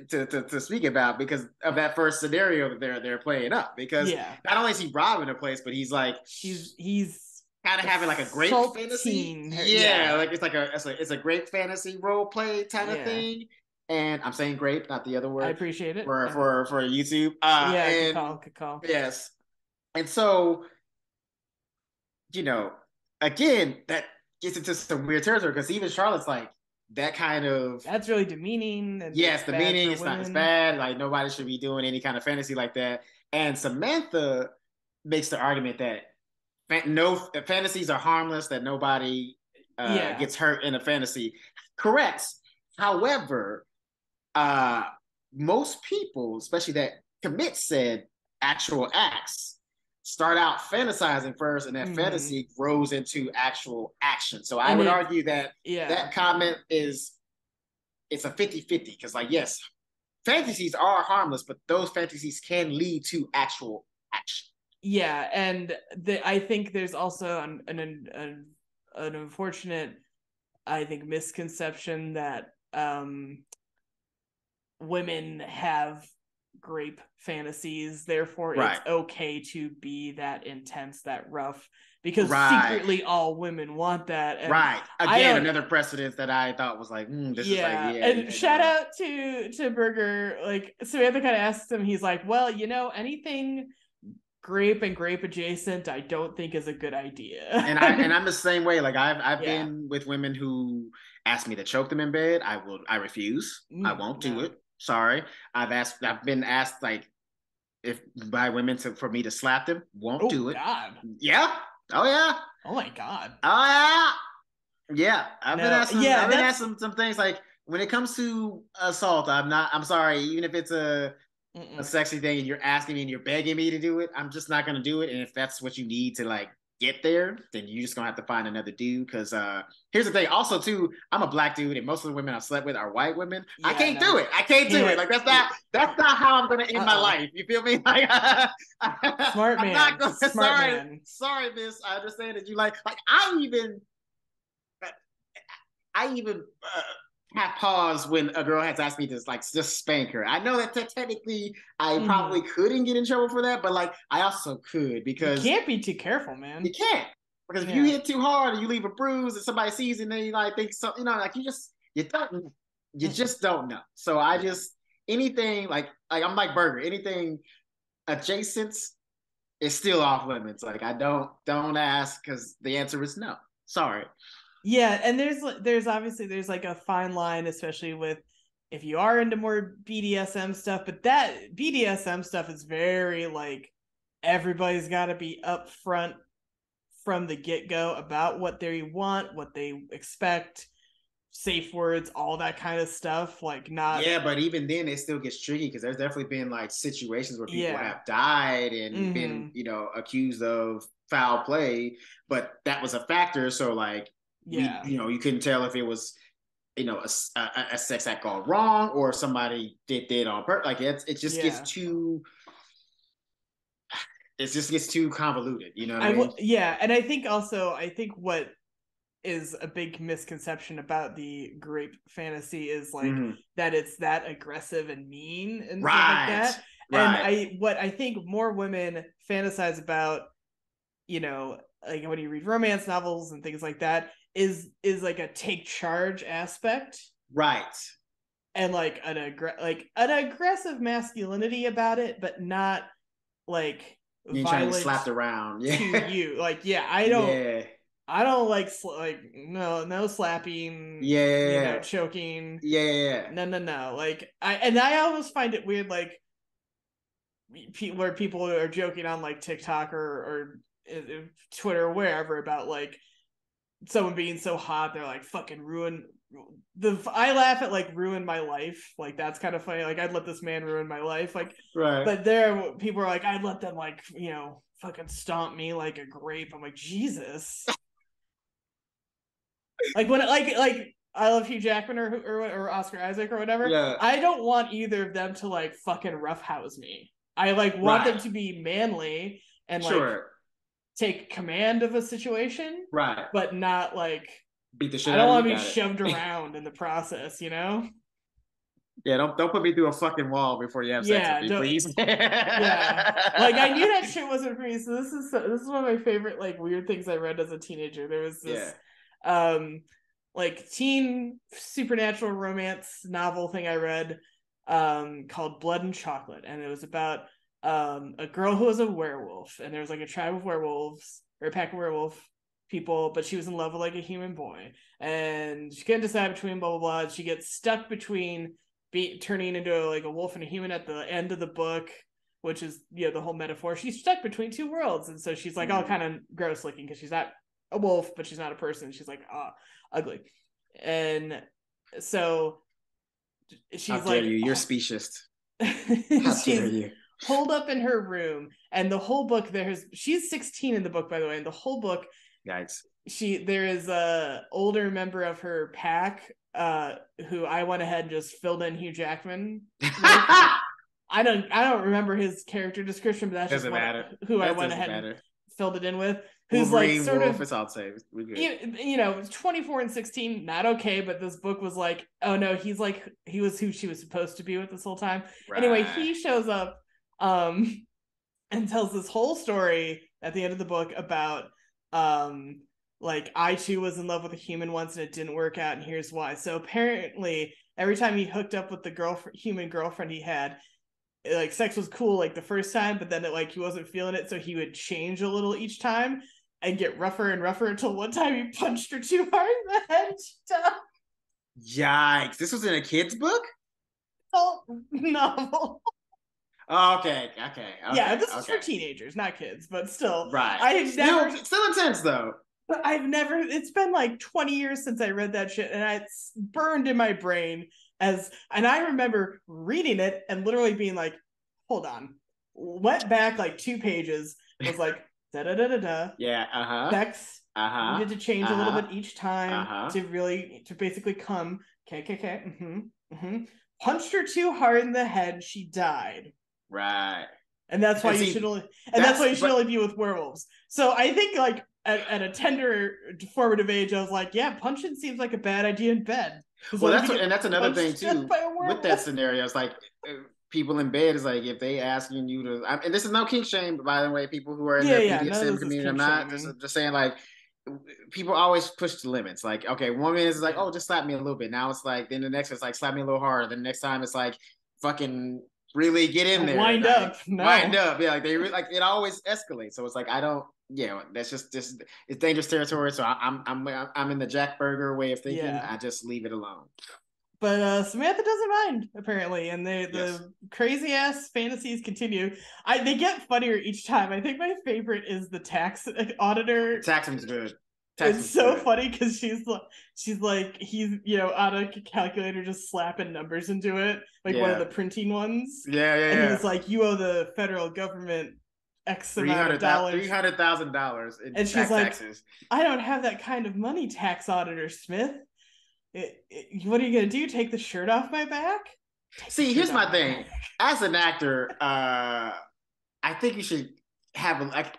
to speak about, because of that first scenario that they're playing up. Because not only is he robbing a place, but he's like he's kind of having like a great fantasy. Like it's a great fantasy role play kind of thing. And I'm saying grape, not the other word. I appreciate it for YouTube. Good call. Yes, and so again, that gets into some weird territory, because even Charlotte's like, that's really demeaning. And demeaning. It's bad. Like, nobody should be doing any kind of fantasy like that. And Samantha makes the argument that fantasies are harmless, that nobody gets hurt in a fantasy. Correct. However, most people, especially that commit said actual acts, start out fantasizing first, and that fantasy grows into actual action. So I would argue that that comment it's a 50-50, because like, yes, fantasies are harmless, but those fantasies can lead to actual action. Yeah, and I think there's also an unfortunate, I think, misconception that women have grape fantasies, therefore it's okay to be that intense, that rough, because secretly all women want that. And again, another precedent that I thought was like, this is like, and shout out to Berger. Like, Samantha kind of asks him, he's like, well, anything grape and grape adjacent I don't think is a good idea. And I'm the same way. Like, I've been with women who ask me to choke them in bed. I refuse. I won't do it. Sorry. I've been asked, like, if by women for me to slap them. Won't do it. God. Yeah. Oh yeah. Oh my God. Oh yeah. Yeah. I've been asked some things, like, when it comes to assault, I'm sorry, even if it's a sexy thing and you're asking me and you're begging me to do it, I'm just not gonna do it. And if that's what you need to like get there, then you're just gonna have to find another dude. Because here's the thing. Also, too, I'm a black dude, and most of the women I've slept with are white women. Yeah, I can't do it. I can't do it. Like that's not how I'm gonna end my life. You feel me? Like smart man. I'm not gonna. Smart man. Sorry, miss. I understand that you like I even have pause when a girl has asked me to like just spank her. I know that technically I probably couldn't get in trouble for that, but like I also could because you can't be too careful, man. You can't because if you hit too hard and you leave a bruise and somebody sees it and then you like think so, like you just don't know. So I just anything like I'm like Burger, anything adjacent is still off limits. Like I don't ask because the answer is no. Sorry. Yeah, and there's obviously there's like a fine line, especially with if you are into more BDSM stuff, but that BDSM stuff is very like everybody's got to be upfront from the get-go about what they want, what they expect, safe words, all that kind of stuff. Like not but even then it still gets tricky because there's definitely been like situations where people have died and been accused of foul play, but that was a factor. So like you couldn't tell if it was a sex act gone wrong or somebody did on purpose. Like it just gets too. It just gets too convoluted, you know what I mean? Yeah, and I think what is a big misconception about the grape fantasy is like that it's that aggressive and mean and stuff like that. And what I think more women fantasize about, like when you read romance novels and things like that, is like a take charge aspect, right? And like an aggressive masculinity about it, but not like you trying to slap around to you. Like I don't like no slapping, choking, no. Like I always find it weird, like where people are joking on like TikTok or Twitter or wherever about like someone being so hot they're like fucking I laugh at like ruin my life, like that's kind of funny, like I'd let this man ruin my life, like but there people are like I'd let them like fucking stomp me like a grape. I'm like Jesus. Like when like I love Hugh Jackman or Oscar Isaac or whatever, I don't want either of them to like fucking roughhouse me. I like want them to be manly and like take command of a situation, but not like beat the shit. I don't want to be shoved around in the process, Yeah, don't put me through a fucking wall before you have sex with me, please. Like I knew that shit wasn't for me. So this is one of my favorite like weird things I read as a teenager. There was this like teen supernatural romance novel thing I read called Blood and Chocolate, and it was about a girl who was a werewolf, and there was like a tribe of werewolves or a pack of werewolf people, but she was in love with like a human boy, and she couldn't decide between blah blah blah. She gets stuck between turning into like a wolf and a human at the end of the book, which is the whole metaphor. She's stuck between two worlds, and so she's like all kind of gross looking because she's not a wolf, but she's not a person. She's like ugly, and so she's like, you're specious. How dare you? Holed up in her room, and the whole book she's 16 in the book, by the way, and the whole book, guys, there is a older member of her pack who I went ahead and just filled in Hugh Jackman with. I don't remember his character description, but that's doesn't just matter. Who I went ahead and filled it in with. Who's Wolverine, like sort wolf, of, it's all safe. We're good. 24 and 16, not okay, but this book was like, oh no, he was who she was supposed to be with this whole time. Anyway, he shows up and tells this whole story at the end of the book about like I too was in love with a human once and it didn't work out, and here's why. So apparently every time he hooked up with the human girlfriend he had, like sex was cool like the first time, but then he wasn't feeling it, so he would change a little each time and get rougher and rougher until one time he punched her too hard in the head. Yikes! This was in a kid's book? Oh, novel. Okay. Yeah, this is for teenagers, not kids, but still. Right. Still intense though. It's been like 20 years since I read that shit, and it's burned in my brain and I remember reading it and literally being like, hold on. Went back like 2 pages, was like, da da da da da. Yeah. Uh-huh. Sex Uh-huh. needed to change a little Uh-huh. bit each time Uh-huh. to basically come. Okay. Punched her too hard in the head. She died. Right. And that's why And you should see, only but be with werewolves. So I think like at a tender formative age, I was like, yeah, punching seems like a bad idea in bed. Because well, what if you get that's another thing punched to death too by a with that werewolf? scenario. It's like people in bed is like if they asking you to, and this is no kink shame, by the way, people who are in the Yeah. None of BDSM this is community, I'm kink not shaming. just saying like people always push the limits. Like, okay, one minute is like, Yeah. oh, just slap me a little bit. Now it's like, then the next it's like, slap me a little harder. Then the next time it's like, fucking really get in there, Wind like up. wind No. up. Yeah, like like it always escalates. So it's like I don't. Yeah, that's just it's dangerous territory. So I'm in the Jack Burger way of thinking. Yeah. I just leave it alone. But Samantha doesn't mind apparently, and Yes. the crazy ass fantasies continue. They get funnier each time. I think my favorite is the tax auditor. Taxman's good. It's Taxman's so good. funny because she's like he's on a calculator just slapping numbers into it, like one of Yeah. the printing ones, and Yeah. he's like, you owe the federal government X amount of Three dollars, hundred thousand dollars in and she's back like, taxes. I don't have that kind of money, tax auditor Smith. What are you gonna do? Take the shirt off my back? Take the See, shirt here's off my my thing. back. As an actor, I think you should have like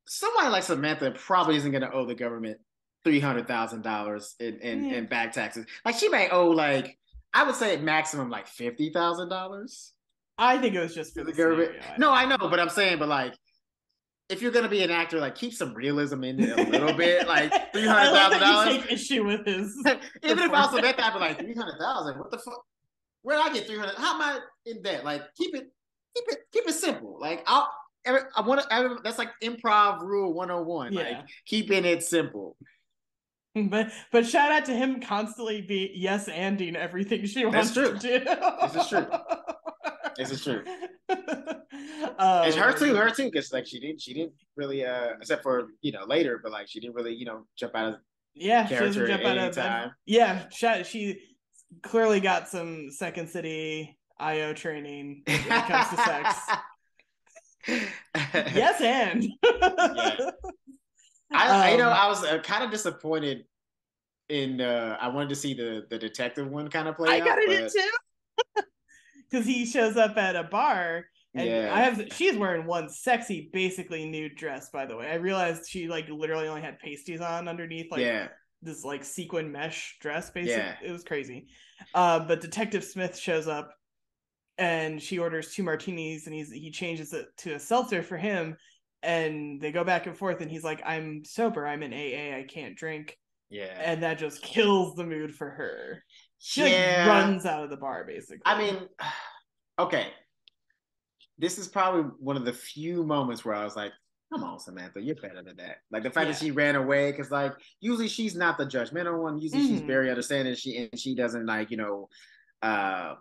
somebody like Samantha probably isn't going to owe the government $300,000 Yeah. in back taxes. Like she may owe like I would say maximum like $50,000 I think it was just for to the the government. scenario. I No, don't I know, know. but I'm saying, but like if you're gonna be an actor, like keep some realism in it a little bit. Like three I hundred like thousand that you dollars. take issue with his Even if I was performance. Samantha, I'd be like 300,000. What the fuck? Where did I get 300? How am I in debt? Like keep it simple. Like I want to. That's like improv rule 101. Like Yeah. keeping it simple. But shout out to him constantly be yes anding everything she That's wants to true. do. This is true. This is true. It's her um too, because like she didn't really except for later, but like she didn't really jump out of yeah, she doesn't character at jump out any of bed. time. Yeah, she clearly got some Second City IO training when it comes to sex. Yes, and Yeah, I was kind of disappointed in I wanted to see the detective one kind of play I got out, it but too because he shows up at a bar and yeah, she's wearing one sexy basically nude dress. By the way, I realized she like literally only had pasties on underneath like yeah, this like sequin mesh dress. Basic, yeah, it was crazy. But Detective Smith shows up and she orders 2 martinis and he changes it to a seltzer for him, and they go back and forth and he's like, I'm sober, I'm in AA, I can't drink. yeah, And that just kills the mood for her. She like yeah. runs out of the bar I basically. mean, okay, this is probably one of the few moments where I was like, come on, Samantha, you're better than that. Like the fact that Yeah. she ran away, because like usually she's not the judgmental one. Usually she's Mm-hmm. very understanding. She doesn't like uh,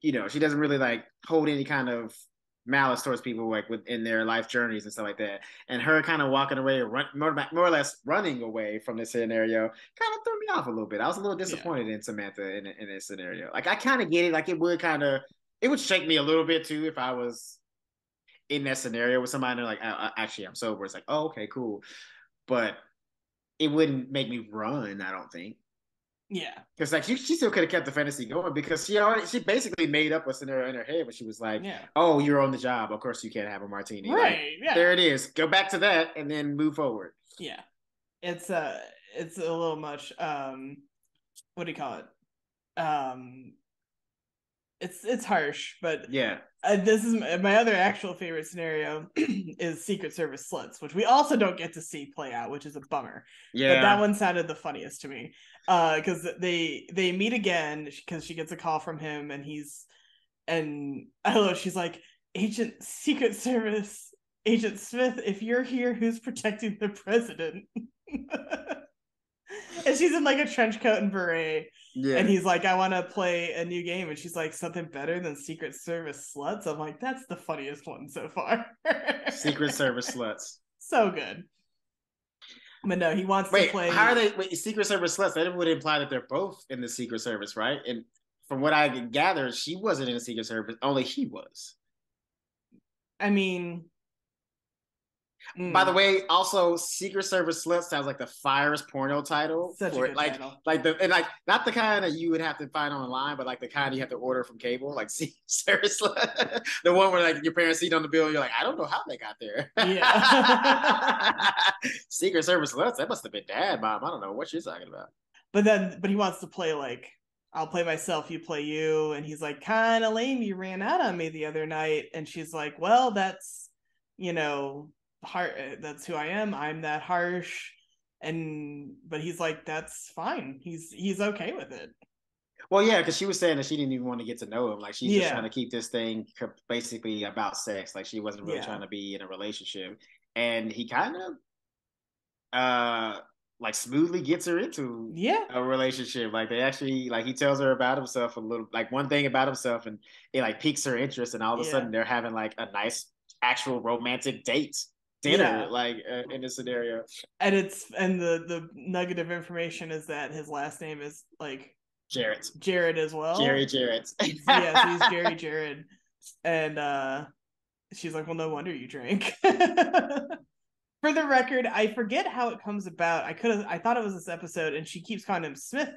she doesn't really like hold any kind of malice towards people like within their life journeys and stuff like that. And her kind of walking away, more or less running away from this scenario, kind of threw me off a little bit. I was a little Yeah. disappointed in Samantha in this scenario. Like I kind of get it. Like it would shake me a little bit too if I was in that scenario with somebody and they're like, actually, I'm sober. It's like, oh, okay, cool. But it wouldn't make me run, I don't think. Yeah. Because like she still could have kept the fantasy going because she basically made up a scenario in her head when she was like, Yeah. "Oh, you're on the job. Of course you can't have a martini." Like Right. Yeah. there it is. Go back to that and then move forward. Yeah. It's it's a little much. What do you call it? It's harsh, but Yeah, this is my other actual favorite scenario is Secret Service sluts, which we also don't get to see play out, which is a bummer. But that yeah, one sounded the funniest to me because they meet again because she gets a call from him and I don't know, she's like, Secret Service Agent Smith, if you're here, who's protecting the president? And she's in like a trench coat and beret. And yeah. he's like, I want to play a new game. And she's like, something better than Secret Service sluts. I'm like, that's the funniest one so far. Secret Service sluts. So good. But no, he wants to Wait, how are play. they? Wait, Secret Service sluts. That would imply that they're both in the Secret Service, right? And from what I gathered, she wasn't in the Secret Service. Only he was. I mean, By the way, also Secret Service Slut sounds like the firest porno title Such for a it. good title. Like the and like not the kind that you would have to find online, but like the kind you have to order from cable, like Secret Service Slut. The one where like your parents see it on the bill, and you're like, I don't know how they got there. Yeah. Secret Service Sluts, that must have been dad, mom. I don't know what you're talking about. But he wants to play like, I'll play myself, you play you, and he's like, kind of lame, you ran out on me the other night, and she's like, well, that's, you know, that's who I am, I'm that harsh. But he's like, that's fine, he's okay with it. Well, yeah, because she was saying that she didn't even want to get to know him. Like she's just trying Yeah, to keep this thing basically about sex. Like she wasn't really yeah, trying to be in a relationship. And he kind of uh like smoothly gets her into yeah, a relationship. Like they actually like he tells her about himself a little, like one thing about himself, and it like piques her interest, and all of a yeah, sudden they're having like a nice actual romantic date dinner, yeah. like in this scenario. And the nugget of information is that his last name is like Jarrett. Jared as well. Jerry Jarrett. Yeah, so he's Jerry Jared. And she's like, well, no wonder you drink. For the record, I forget how it comes about. I thought it was this episode, and she keeps calling him Smith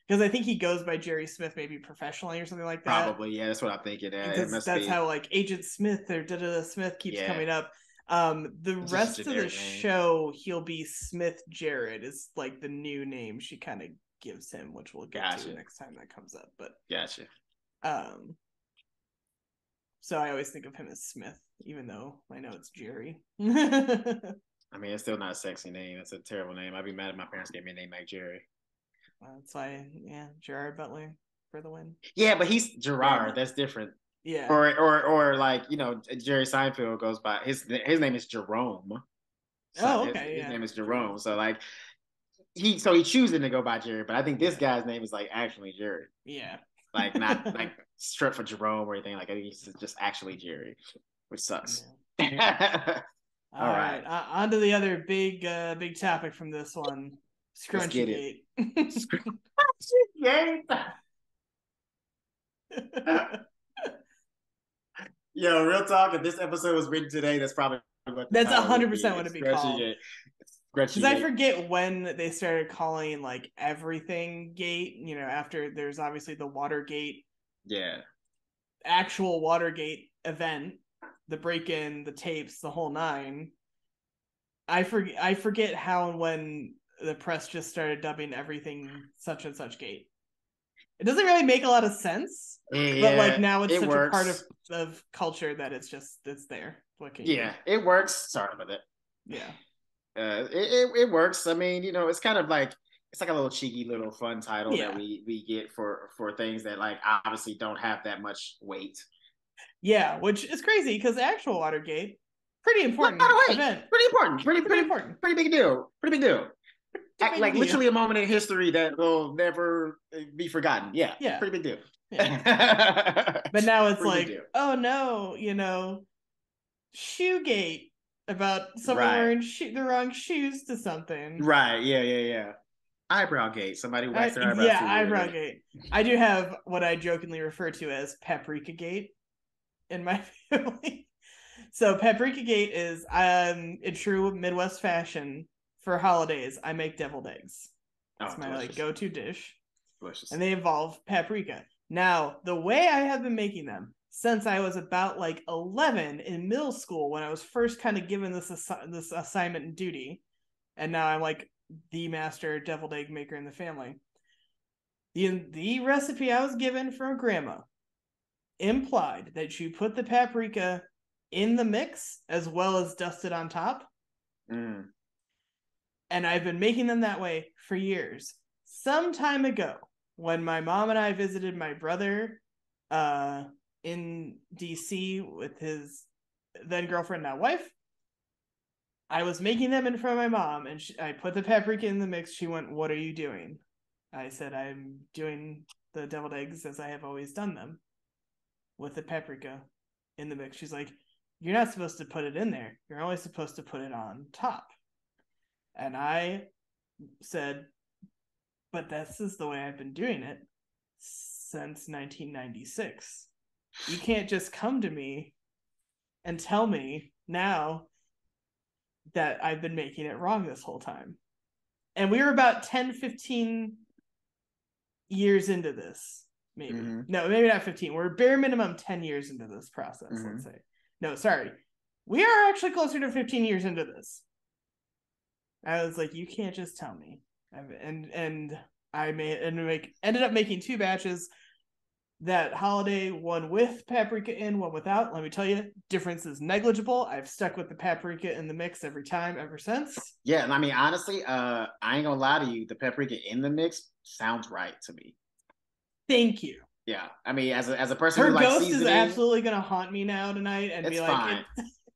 because I think he goes by Jerry Smith, maybe professionally or something like that. Probably, yeah, that's what I'm thinking. It Because must that's be, how like Agent Smith or da Smith keeps yeah. coming up. The It's just a rest of the generic name. show, he'll be Smith Jared is like the new name she kind of gives him, which we'll get to Gotcha. next time that comes up. But Gotcha. um, so I always think of him as Smith, even though I know it's Jerry. I mean, it's still not a sexy name. It's a terrible name. I'd be mad if my parents gave me a name like Jerry. That's why, yeah, Gerard Butler for the win. Yeah, but he's Gerard. That's different. Yeah. Or like, you know, Jerry Seinfeld goes by his name is Jerome. So Oh, okay, his yeah. name is Jerome. So like he choosing to go by Jerry, but I think this guy's name is like actually Jerry. Yeah. Like not like straight for Jerome or anything. Like I think he's just actually Jerry, which sucks. Yeah. All right. On to the other big topic from this one. Let's get it. Scrunchie-gate. Scrunchie-gate. Yo, real talk. If this episode was written today, that's probably what the That's title would 100% be. what it'd be called. Because I forget when they started calling like everything gate, you know, after there's obviously the Watergate, Yeah. actual Watergate event, the break-in, the tapes, the whole nine. I forget how and when the press just started dubbing everything such and such gate. It doesn't really make a lot of sense, but like now it's such works. a part of culture that it's there. What can you do? It works. Sorry about that. Yeah. It works. I mean, you know, it's kind of like it's like a little cheeky little fun title that we get for things that like obviously don't have that much weight. Yeah, which is crazy because actual Watergate, pretty important event. Pretty important. Pretty important. Pretty big deal. Pretty big deal. Like literally a moment in history that will never be forgotten. Yeah. Yeah. Pretty big deal. Yeah. But now it's like, oh no, you know, Shoegate about someone wearing the wrong shoes to something. Right. Yeah. Eyebrow gate. Somebody waxed their eyebrows. Yeah, eyebrow gate. I do have what I jokingly refer to as paprika gate in my family. So paprika gate is in true Midwest fashion for holidays. I make deviled eggs. It's my like go-to dish. Delicious. And they involve paprika. Now, the way I have been making them since I was about like 11 in middle school when I was first kind of given this assignment and duty, and now I'm like the master deviled egg maker in the family. The recipe I was given from grandma implied that you put the paprika in the mix as well as dust it on top. And I've been making them that way for years. Some time ago, when my mom and I visited my brother in DC with his then girlfriend, now wife, I was making them in front of my mom, and I put the paprika in the mix. She went, "What are you doing?" I said, "I'm doing the deviled eggs as I have always done them, with the paprika in the mix." She's like, "You're not supposed to put it in there. You're only supposed to put it on top." And I said, "But this is the way I've been doing it since 1996. You can't just come to me and tell me now that I've been making it wrong this whole time. And we were about 10, 15 years into this, maybe. Mm-hmm. No, maybe not 15. We're bare minimum 10 years into this process, let's say. No, sorry. We are actually closer to 15 years into this. I was like, you can't just tell me. And I ended up making 2 batches that holiday, one with paprika in, one without. Let me tell you, difference is negligible. I've stuck with the paprika in the mix every time ever since. Yeah, and I mean, honestly, I ain't gonna lie to you, the paprika in the mix sounds right to me. Thank you. Yeah, I mean, as a person her who ghost is absolutely gonna haunt me now tonight and be like, fine.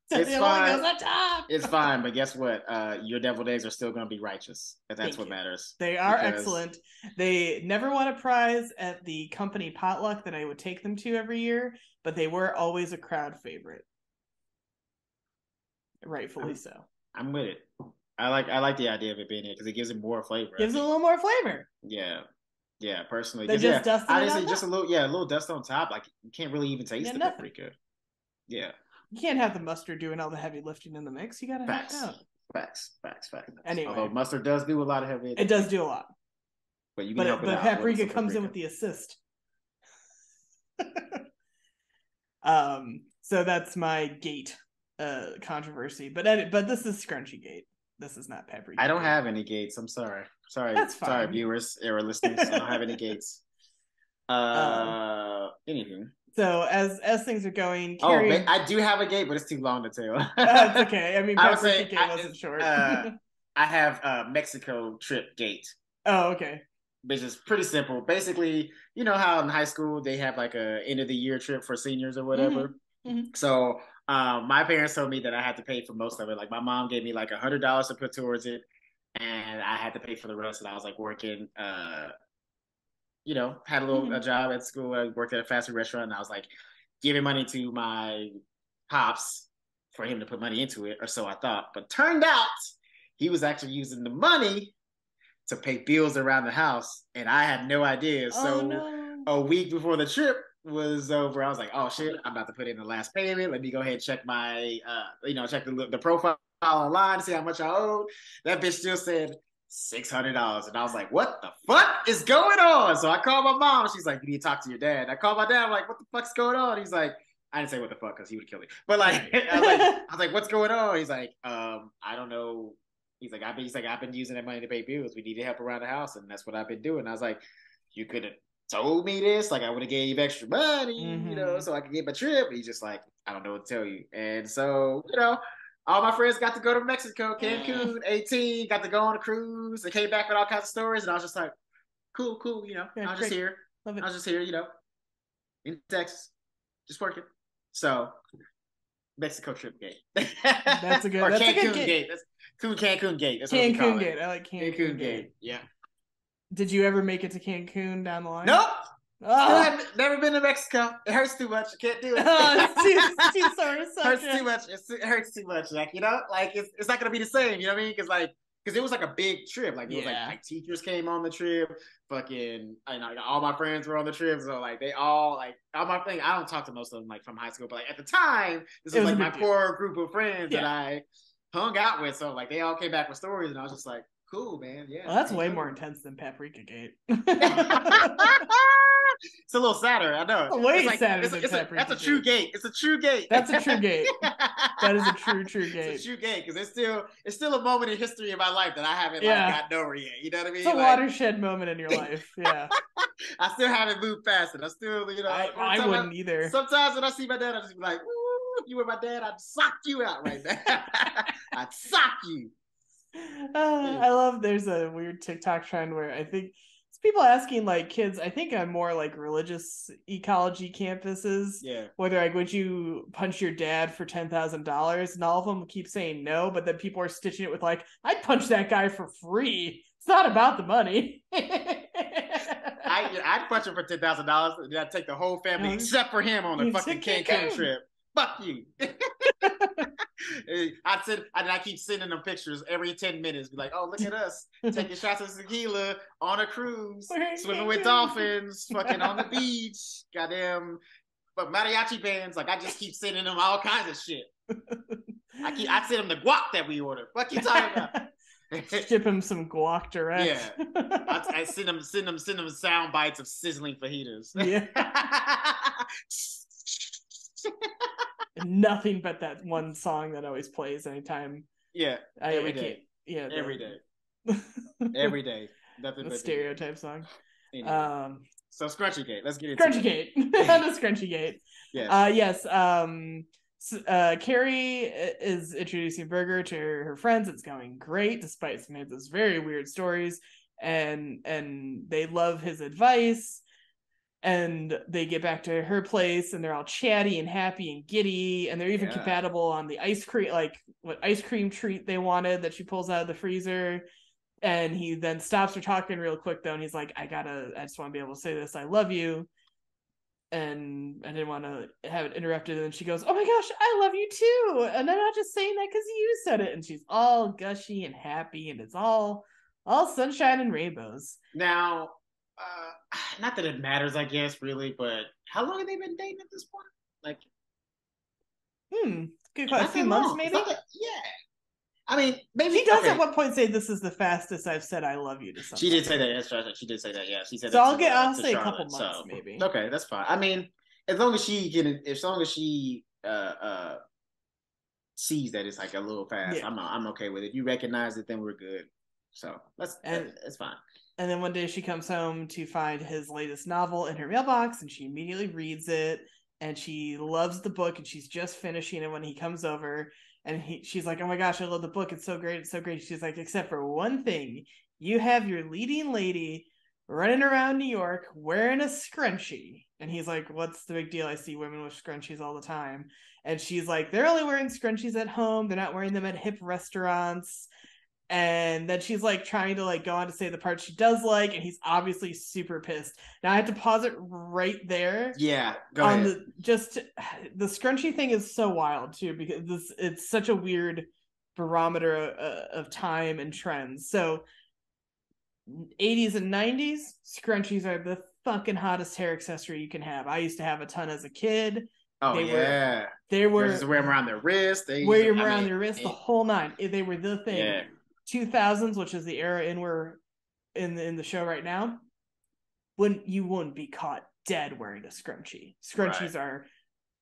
It's fine. On top. It's fine, but guess what? Your deviled eggs are still going to be righteous. If that's what matters. They are excellent. They never won a prize at the company potluck that I would take them to every year, but they were always a crowd favorite. Rightfully so. I'm with it. I like the idea of it being here because it gives it more flavor. Gives it a little more flavor. Yeah. Personally, they just dusted honestly, just a little dust on top. Like you can't really even taste the paprika. Yeah. You can't have the mustard doing all the heavy lifting in the mix. You gotta have it out. Facts. Anyway, although mustard does do a lot of heavy lifting. It does do a lot. But you can help it out. Paprika comes in with the assist. So that's my gate controversy. But this is Scrunchie-gate. This is not paprika. I don't have any gates. I'm sorry. That's fine. Sorry, viewers or listeners. I don't have any gates. Anything. So as things are going, Carrie... I do have a gate, but it's too long to tell. That's okay. I mean, paprika gate wasn't short. I have Mexico trip gate. Oh, okay. Which is pretty simple. Basically, you know how in high school they have like a end of the year trip for seniors or whatever. Mm-hmm. So my parents told me that I had to pay for most of it. Like my mom gave me like $100 to put towards it, and I had to pay for the rest. And I was like working. Had a job at school. I worked at a fast food restaurant, and I was like giving money to my pops for him to put money into it, or so I thought. But turned out he was actually using the money to pay bills around the house, and I had no idea. A week before the trip was over, I was like, "Oh shit, I'm about to put in the last payment. Let me go ahead and check my, check the profile online to see how much I owed." That bitch still said $600, and I was like, "What the fuck is going on?" So I called my mom. She's like, "You need to talk to your dad." I called my dad. I'm like, "What the fuck's going on?" He's like, "I didn't say what the fuck because he would kill me." But like, I was like, "What's going on?" He's like, "I don't know." He's like, I've been using that money to pay bills. We need to help around the house, and that's what I've been doing. I was like, "You could have told me this. Like, I would have gave you extra money, so I could get my trip." He's just like, "I don't know what to tell you." And so, all my friends got to go to Mexico, Cancun, 18, got to go on a cruise, and came back with all kinds of stories. And I was just like, cool, I was just here. I was just here, in Texas, just working. So, Mexico trip gate. That's a good or that's Cancun a good gate. That's Cancun gate. That's Cancun gate. I like Cancun gate. Yeah. Did you ever make it to Cancun down the line? Nope. I've never been to Mexico. It hurts too much. I can't do it. It's too sore. It hurts too much. It hurts too much. Like, it's not gonna be the same. You know what I mean? Because it was like a big trip. Like, it was like teachers came on the trip. Fucking, all my friends were on the trip. So like, they all my thing. I don't talk to most of them like from high school, but like at the time, this was like my core group of friends that I hung out with. So like, they all came back with stories, and I was just like, cool, man. Yeah. Well, that's way more intense than paprika gate. It's a little sadder, I know. Way sadder than paprika. That's a true gate. It's a true gate. That's a true gate. That is a true gate. It's a true gate because it's still a moment in history in my life that I haven't gotten over yet. You know what I mean? It's a watershed moment in your life. Yeah. I still haven't moved past it. I still, I wouldn't either. Sometimes when I see my dad, I just be like, "Ooh, if you were my dad, I'd sock you out right now. I'd sock you." I love. There's a weird TikTok trend where I think it's people asking like kids. I think on more like religious ecology campuses. Yeah. Whether like, would you punch your dad for $10,000? And all of them keep saying no, but then people are stitching it with like, I'd punch that guy for free. It's not about the money. I'd punch him for $10,000. And I'd take the whole family except for him on a fucking Cancun trip. Fuck you. I keep sending them pictures every 10 minutes. Be like, "Oh, look at us taking shots of tequila on a cruise, swimming with dolphins, fucking on the beach, goddamn But mariachi bands, like I just keep sending them all kinds of shit. I send them the guac that we ordered. What you talking about? Ship him some guac direct. Yeah, I send them sound bites of sizzling fajitas. Yeah. Nothing but that one song that always plays anytime. Yeah, every day. Yeah, every day. Every day. Nothing but stereotype song. Anyway. So Scrunchie-gate. Let's get into Scrunchie-gate. The Scrunchie-gate. Yes. Carrie is introducing Burger to her friends. It's going great, despite Samantha's very weird stories, and they love his advice. And they get back to her place, and they're all chatty and happy and giddy, and they're even compatible on the ice cream, like what ice cream treat they wanted that she pulls out of the freezer. And he then stops her talking real quick though, and he's like, I just want to be able to say this, I love you. And I didn't want to have it interrupted. And she goes, oh my gosh, I love you too. And I'm not just saying that because you said it. And she's all gushy and happy, and it's all sunshine and rainbows. Now, not that it matters, I guess, really, but how long have they been dating at this point? Like, good question. A few months, maybe. Yeah. I mean, maybe she does at one point say, "This is the fastest I've said I love you" to someone. She did say that. That's right. She did say that. Yeah, she said. So I'll say a couple months, maybe. Okay, that's fine. I mean, as long as she sees that it's like a little fast, I'm okay with it. You recognize it, then we're good. So that's fine. And then one day she comes home to find his latest novel in her mailbox, and she immediately reads it, and she loves the book, and she's just finishing it when he comes over. And she's like, oh my gosh, I love the book. It's so great. It's so great. She's like, except for one thing. You have your leading lady running around New York wearing a scrunchie. And he's like, what's the big deal? I see women with scrunchies all the time. And she's like, they're only wearing scrunchies at home. They're not wearing them at hip restaurants. And then she's like trying to like go on to say the part she does like, and he's obviously super pissed. Now I have to pause it right there. Yeah, go ahead. The scrunchie thing is so wild too, because it's such a weird barometer of time and trends. So 80s and 90s, scrunchies are the fucking hottest hair accessory you can have. I used to have a ton as a kid. They were just wear them around their wrist. Wear them around their wrist, the whole nine. They were the thing. Yeah. 2000s, which is the era we're in the show right now, you wouldn't be caught dead wearing a scrunchie. Scrunchies are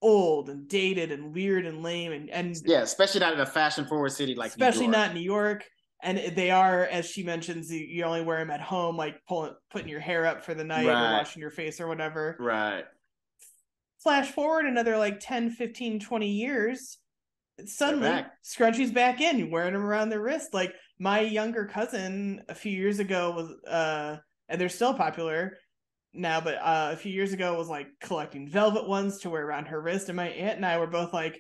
old and dated and weird and lame and yeah, especially not in a fashion forward city like especially not New York. And they are, as she mentions, you only wear them at home, like putting your hair up for the night or washing your face or whatever. Right. Flash forward another like 10, 15, 20 years. Suddenly, scrunchies back in, wearing them around their wrist. Like my younger cousin a few years ago was, and they're still popular now, but a few years ago was like collecting velvet ones to wear around her wrist. And my aunt and I were both like,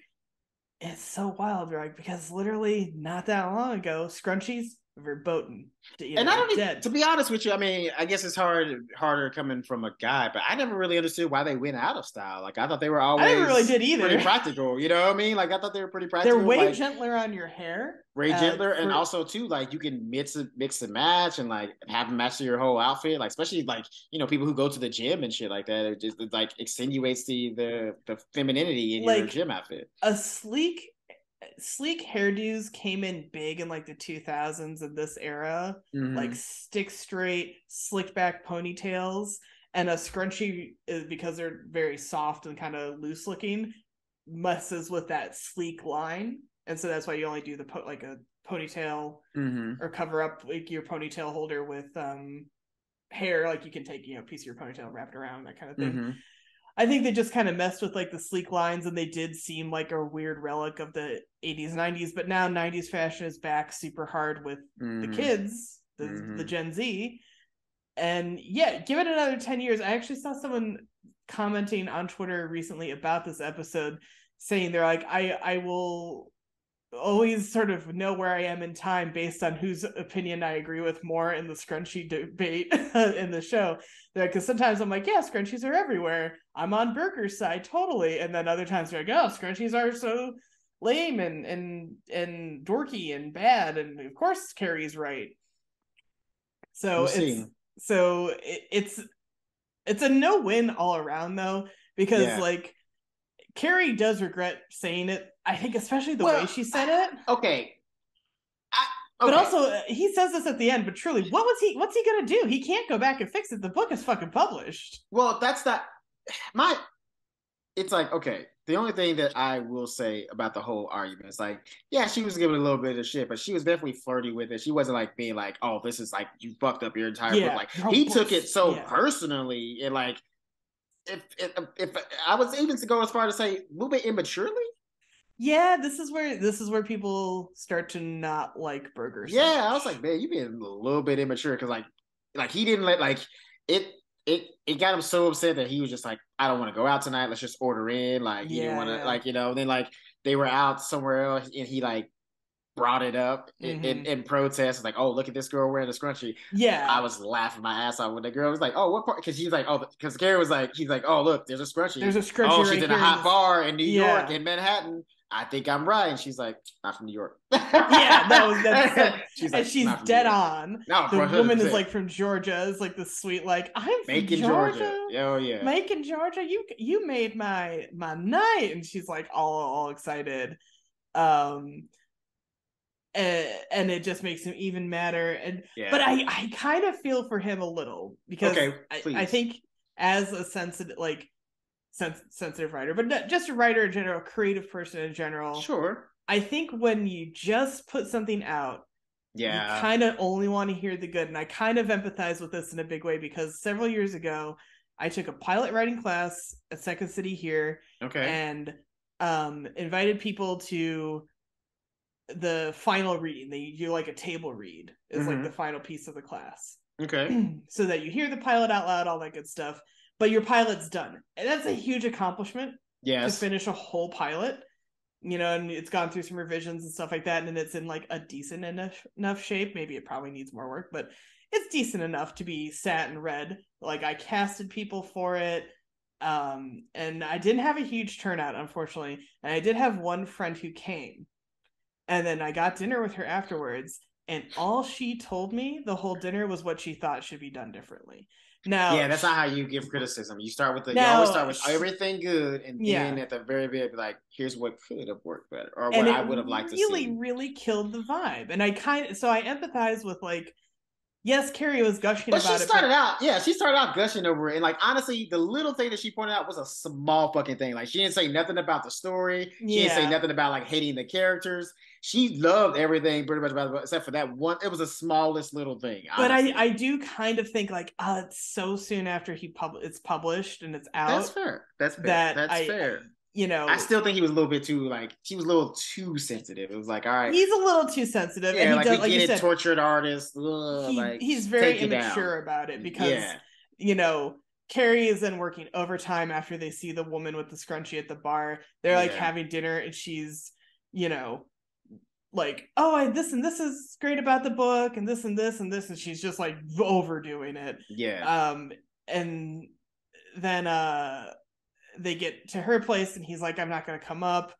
it's so wild, right? Because literally not that long ago, scrunchies verboten. And I don't even, to be honest with you, I mean, I guess it's harder coming from a guy, but I never really understood why they went out of style. Like I thought they were always, I never really did either. Pretty practical, you know what I mean? Like I thought they were pretty practical. They're way gentler on your hair. Way gentler, and also too, like you can mix and match and like have them match to your whole outfit. Like especially like people who go to the gym and shit like that. It just like accentuates the femininity in your gym outfit. A sleek hairdos came in big in like the 2000s in this era, like stick straight, slick back ponytails, and a scrunchie is, because they're very soft and kind of loose looking, messes with that sleek line, and so that's why you only do the like a ponytail or cover up like your ponytail holder with hair, like you can take a piece of your ponytail, wrap it around, that kind of thing. I think they just kind of messed with like the sleek lines, and they did seem like a weird relic of the 80s, 90s. But now 90s fashion is back super hard with the kids, the Gen Z. And yeah, give it another 10 years. I actually saw someone commenting on Twitter recently about this episode, saying they're like, I will always sort of know where I am in time based on whose opinion I agree with more in the scrunchie debate in the show. Because sometimes I'm like, yeah, scrunchies are everywhere. I'm on Burger's side, totally. And then other times they're like, oh, scrunchies are so lame and dorky and bad. And of course Carrie's right. So it's a no-win all around though, because like Carrie does regret saying it. I think especially the way Well, she said it. okay. But Okay. also, he says this at the end. But truly, what's he gonna do? He can't go back and fix it. The book is fucking published. Well, that's not my. It's like, okay. The only thing that I will say about the whole argument is like, yeah, she was giving a little bit of shit, but she was definitely flirty with it. She wasn't like being like, oh, this is like you fucked up your entire book. Yeah, Like your whole he took it books. so Yeah, personally, and like if I was even to go as far to say a little bit immaturely. yeah. This is where people start to not like Burger so Yeah, I was much. like, man, you being a little bit immature because like he didn't let like it. It got him so upset that he was just like, I don't want to go out tonight. Let's just order in. Like he didn't Yeah, want to yeah. like then like they were out somewhere else and he like brought it up Mm-hmm. in protest. Like, oh, look at this girl wearing a scrunchie. I Yeah. was laughing my ass off when the girl was like, oh, what part? Because she's like, oh, because Carrie was like, he's like, oh, look, there's a There's scrunchie. a Oh, scrunchie she's right in a here in hot this. bar in New York, Yeah. in Manhattan. I think I'm right. And she's like, not from New York. Yeah, no, that's so, She's and like, she's not from New dead York. on. No, The for woman is 100%. like from Georgia. Is like the sweet, like I'm from Macon, Georgia. Georgia, Oh, yeah. Macon, Georgia. You made my night, and she's like all excited. Um, and it just makes him even madder. And but Yeah. I kind of feel for him a little because Okay, I please. think as a sensitive writer, but not just a writer in general, creative person in general. Sure. I think when you just put something out, you Yeah. kind of only want to hear the good. And I kind of empathize with this in a big way because several years ago, I took a pilot writing class at Second City here Okay. and invited people to the final reading. They do like a table read is like the Mm-hmm. final piece of the class. Okay. So that you hear the pilot out loud, all that good stuff. But your pilot's done. And that's a huge accomplishment to Yes. finish a whole pilot, and it's gone through some revisions and stuff like that, and it's in like a decent enough shape. Maybe it probably needs more work, but it's decent enough to be sat and read. Like I casted people for it, and I didn't have a huge turnout, unfortunately. And I did have one friend who came, and then I got dinner with her afterwards, and all she told me the whole dinner was what she thought should be done differently. Yeah, Now, that's not how you give criticism. You always start now, with everything good, and then yeah, at the very end, be like, here's what could have worked better, or and what it I would have liked to really see. really killed the vibe, and I empathize with, like, yes, Carrie was gushing But she about it, but started out, yeah, she started out gushing over it. And like honestly, the little thing that she pointed out was a small fucking thing. Like she didn't say nothing about the story. She didn't say yeah, nothing about like hating the characters. She loved everything pretty much about it, except for that one. It was the smallest little thing, but I honestly. I do kind of think like, it's so soon after it's published and it's That's out fair. That's fair. that That's fair. you I know still think he was a little bit too like she was a little too sensitive. It was like, all right, he's a little too sensitive, and yeah, he like does, we like you get it, said, tortured artist, like he's very take it down. immature about it because Yeah, you know Carrie is then working overtime after they see the woman with the scrunchie at the bar. They're like yeah, having dinner, and she's, you know, like, oh, this and this is great about the book, and this and this and this, and she's just like overdoing it. yeah, And then they get to her place, and he's like, I'm not gonna come up.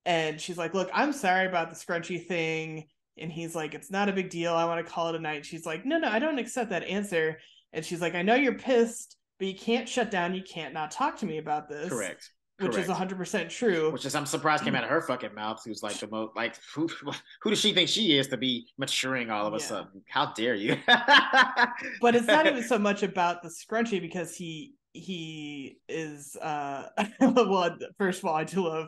And she's like, look, I'm sorry about the scrunchy thing. And he's like, it's not a big deal. I want to call it a night. She's like, no, I don't accept that answer. And she's like, I know you're pissed, but you can't shut down. You can't not talk to me about this, correct, which is correct. 100% true. Which is I'm surprised came out of her fucking mouth. Who's like the most like who does she think she is to be maturing all of a Yeah. sudden? How dare you? But it's not even so much about the scrunchy because he is well, first of all, I do love,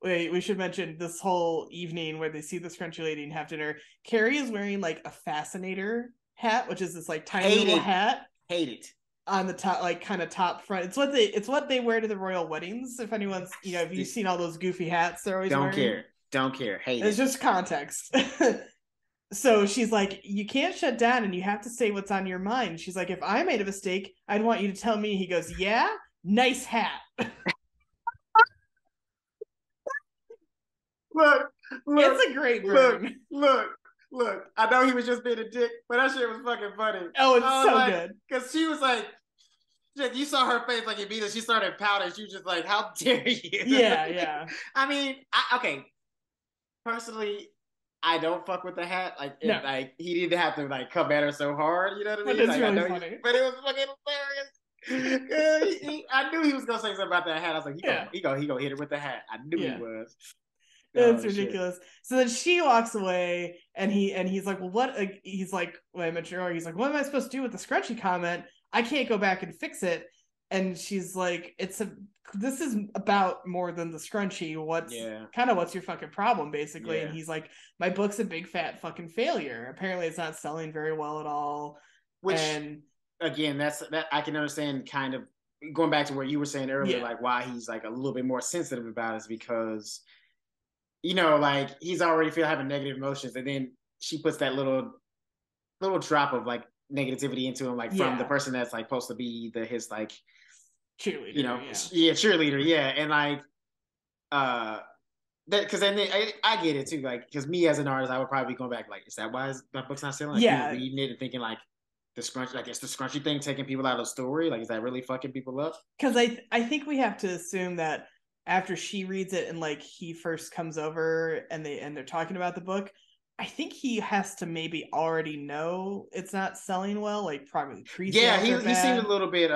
wait, we should mention this whole evening where they see the scrunchy lady and have dinner. Carrie is wearing like a fascinator hat, which is this like tiny Hate little it, hat hate it. on the top, like kind of top front. It's what they wear to the royal weddings. If anyone's, if you've seen all those goofy hats they're always Don't wearing, care, don't care, hate it's it. just context. So she's like, you can't shut down and you have to say what's on your mind. She's like, if I made a mistake, I'd want you to tell me. He goes, yeah, nice hat. Look, look, It's a great look, burn. look, look. I know he was just being a dick, but that shit was fucking funny. Oh, it's I was so like, good. because she was like, you saw her face like immediately. She started pouting. She was just like, "How dare you?" Yeah, yeah. I mean, okay. Personally, I don't fuck with the hat. Like, No, like he didn't have to like come at her so hard. You know what I but mean? it's Like, I really know, funny. but it was fucking hilarious. I knew he was gonna say something about that hat. I was like, he gonna hit it with the hat. I knew he was. It's ridiculous. Shit. So then she walks away, and he's like, well, what? He's like, wait a minute, he's like, what am I supposed to do with the scrunchy comment? I can't go back and fix it. And she's like, this is about more than the scrunchie. What's your fucking problem, basically? And he's like, my book's a big fat fucking failure. Apparently, it's not selling very well at all. Which, again, that I can understand. Kind of going back to what you were saying earlier, like why he's like a little bit more sensitive about it is because, like he's already having negative emotions, and then she puts that little drop of like negativity into him, like from the person that's like supposed to be his like cheerleader, cheerleader, and like that, because then I get it too, like because me as an artist, I would probably be going back like, is that why that book's not selling? Like, reading it and thinking like the scrunch, like it's the scrunchy thing taking people out of the story, like is that really fucking people up? Because I think we have to assume that after she reads it and like he first comes over and they're talking about the book, I think he has to maybe already know it's not selling well, like probably pre-sales. Yeah, he seemed a little bit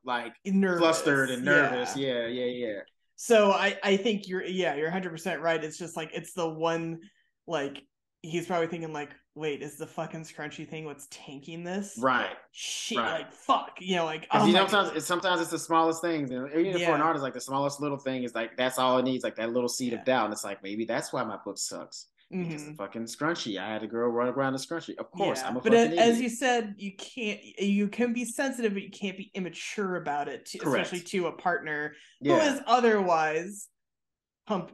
like nervous. Flustered and nervous. Yeah. So I think you're 100% right. It's just like it's the one, like he's probably thinking like, wait, is the fucking scrunchy thing what's tanking this? Right. Shit, like fuck, like sometimes it's the smallest things, and even for an artist, like the smallest little thing is like that's all it needs, like that little seed of doubt. And it's like maybe that's why my book sucks. Because the fucking scrunchie. I had a girl run around the scrunchie. Of course, I'm a fucking idiot. But as you said, you can be sensitive, but you can't be immature about it, especially to a partner who is otherwise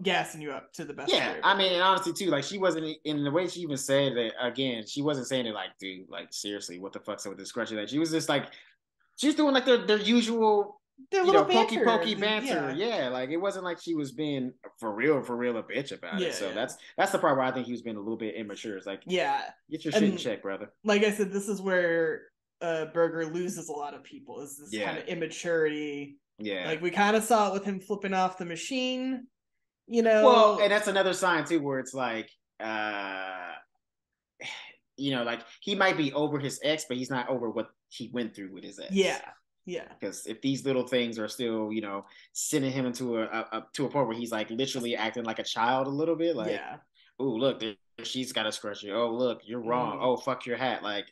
gassing you up to the best. Yeah, I mean, and honestly too, like she wasn't in the way she even said it. Again, she wasn't saying it like, dude, like seriously, what the fuck's up with this scrunchie? Like she was just like, she's doing like their usual. Pokey banter. Yeah, like it wasn't like she was being for real a bitch about it. So that's the part where I think he was being a little bit immature. It's like, get your shit in check, brother. Like I said, this is where Berger loses a lot of people, is this kind of immaturity. Yeah, like we kind of saw it with him flipping off the machine. Well, and that's another sign too, where it's like, like he might be over his ex, but he's not over what he went through with his ex. Yeah, because if these little things are still, sending him into a point where he's like literally acting like a child a little bit, like, oh look, she's got a scrunchie. Oh look, you're wrong. Oh fuck your hat. Like,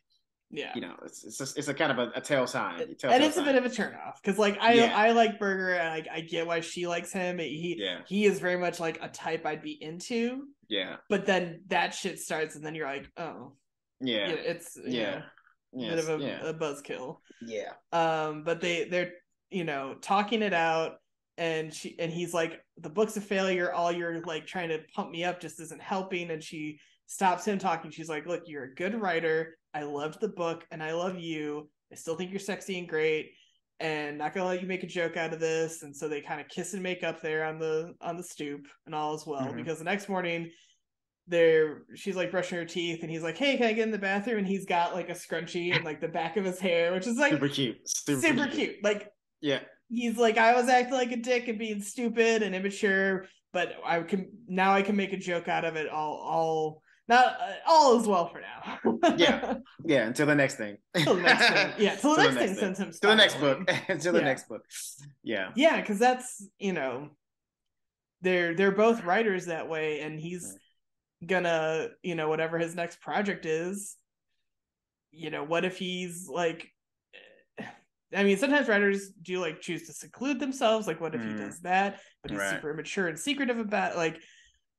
it's a kind of a tell sign. And it's a bit of a turnoff because like I like Berger and I get why she likes him. He is very much like a type I'd be into. Yeah, but then that shit starts and then you're like, oh it's bit of a buzzkill. Yeah. But they're talking it out, and he's like, the book's a failure. All you're like trying to pump me up just isn't helping. And she stops him talking. She's like, look, you're a good writer. I loved the book and I love you. I still think you're sexy and great, and not gonna let you make a joke out of this. And so they kind of kiss and make up there on the stoop, and all is well. Because the next morning she's like brushing her teeth, and he's like, hey, can I get in the bathroom? And he's got like a scrunchie and like the back of his hair, which is like super cute. Like, he's like, I was acting like a dick and being stupid and immature, but I can make a joke out of it. All is well for now. Until the next thing. Till the next thing sends him to the next book. Until the next book. Because that's they're both writers that way, and he's gonna whatever his next project is, what if he's like, I mean, sometimes writers do like choose to seclude themselves, like what if he does that, but he's super immature and secretive about, like,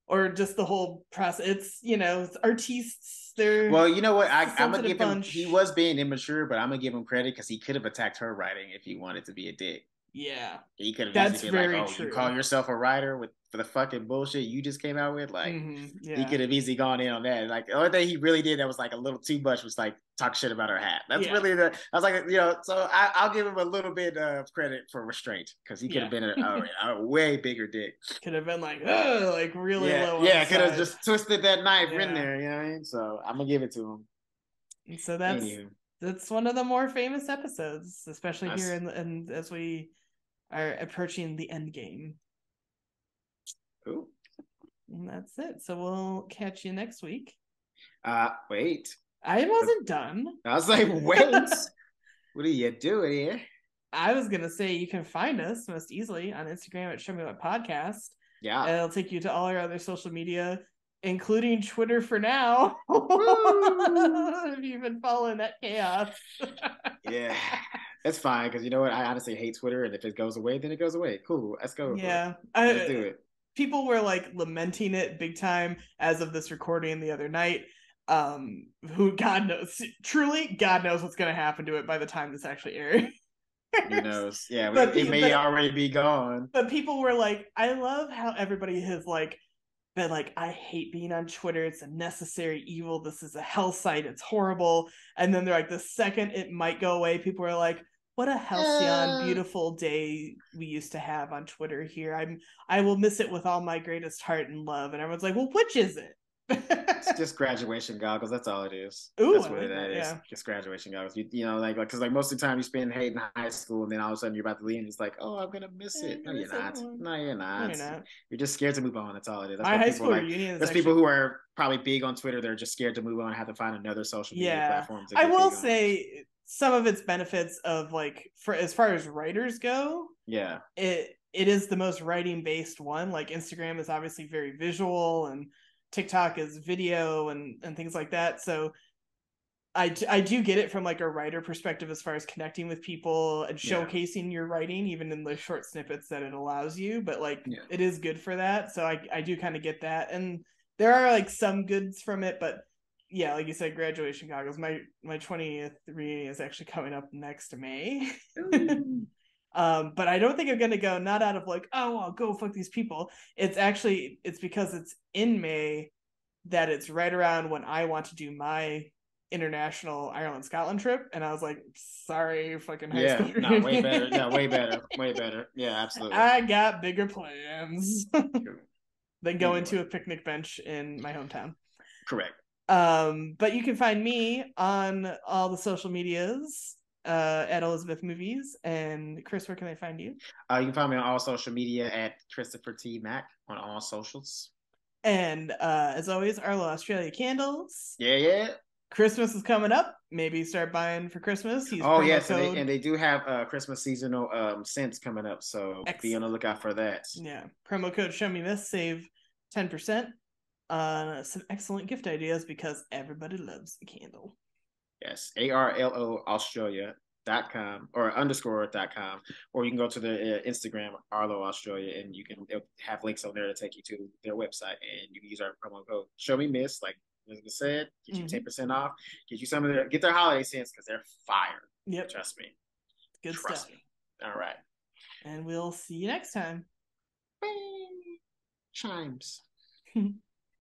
or just the whole process. It's artists, they're you know what, I'm gonna give him, he was being immature, but I'm gonna give him credit because he could have attacked her writing if he wanted to be a dick. He could have easily been like, oh, true. You call yourself a writer for the fucking bullshit you just came out with? Like, he could have easily gone in on that. Like, the only thing he really did that was like a little too much was like talk shit about her hat. That's really I was like, so I'll give him a little bit of credit for restraint, because he could have been a way bigger dick. Could have been like, oh, like really low. Could have just twisted that knife in there. You know what I mean? So I'm gonna give it to him. And so that's one of the more famous episodes, especially here and as we are approaching the end game. Cool. And that's it. So we'll catch you next week. Wait. I wasn't done. I was like, wait. What are you doing here? I was gonna say you can find us most easily on Instagram at Show Me What Podcast. Yeah. And it'll take you to all our other social media, including Twitter for now. If you've been following that chaos. Yeah. That's fine, because you know what? I honestly hate Twitter, and if it goes away, then it goes away. Cool. Let's go for it. Yeah. Let's do it. People were like lamenting it big time as of this recording the other night. Who God knows, truly, God knows what's gonna happen to it by the time this actually airs. Who knows? Yeah, But it may already be gone. But people were like, I love how everybody has like been like, I hate being on Twitter. It's a necessary evil. This is a hell site. It's horrible. And then they're like, the second it might go away, people are like, what a halcyon, beautiful day we used to have on Twitter here. I will miss it with all my greatest heart and love. And everyone's like, well, which is it? It's just graduation goggles. That's all it is. Ooh, that's what it is. Yeah. Just graduation goggles. You know, like because like most of the time you spend hating high school, and then all of a sudden you're about to leave, and it's like, oh, I'm gonna miss it. No, you're not. No, you're not. No, you're not. You're just scared to move on. That's all it is. That's my high school like, reunion is there's people who are probably big on Twitter. They're just scared to move on and have to find another social media platform. I will say some of its benefits of like for as far as writers go. Yeah. It is the most writing based one. Like Instagram is obviously very visual, and TikTok is video and things like that. So I do get it from like a writer perspective as far as connecting with people and showcasing your writing, even in the short snippets that it allows you. But like it is good for that. So I do kind of get that. And there are like some goods from it, but yeah, like you said, graduation goggles. My 20th reunion is actually coming up next May. But I don't think I'm gonna go, not out of like, oh, I'll go fuck these people. It's because it's in May that it's right around when I want to do my international Ireland Scotland trip, and I was like, sorry, fucking high school. Yeah, no, way better. Yeah, way better. Yeah, absolutely. I got bigger plans than going to a picnic bench in my hometown. Correct. But you can find me on all the social medias at Elizabeth Movies. And Chris, where can they find you? You can find me on all social media at Christopher T. Mack on all socials. And as always, Arlo Australia candles. Yeah. Christmas is coming up. Maybe start buying for Christmas. Yes, and they do have Christmas seasonal scents coming up, so be on the lookout for that. Yeah, promo code Show Me This, save 10% on some excellent gift ideas because everybody loves a candle. Yes, ARLO Australia.com or _.com, or you can go to the Instagram Arlo Australia, and they'll have links on there to take you to their website, and you can use our promo code Show Me Miss, like Elizabeth said, get you 10% off, get you some of get their holiday scents because they're fire. Yep, trust me. Good trust stuff. Me. All right, and we'll see you next time. Chimes.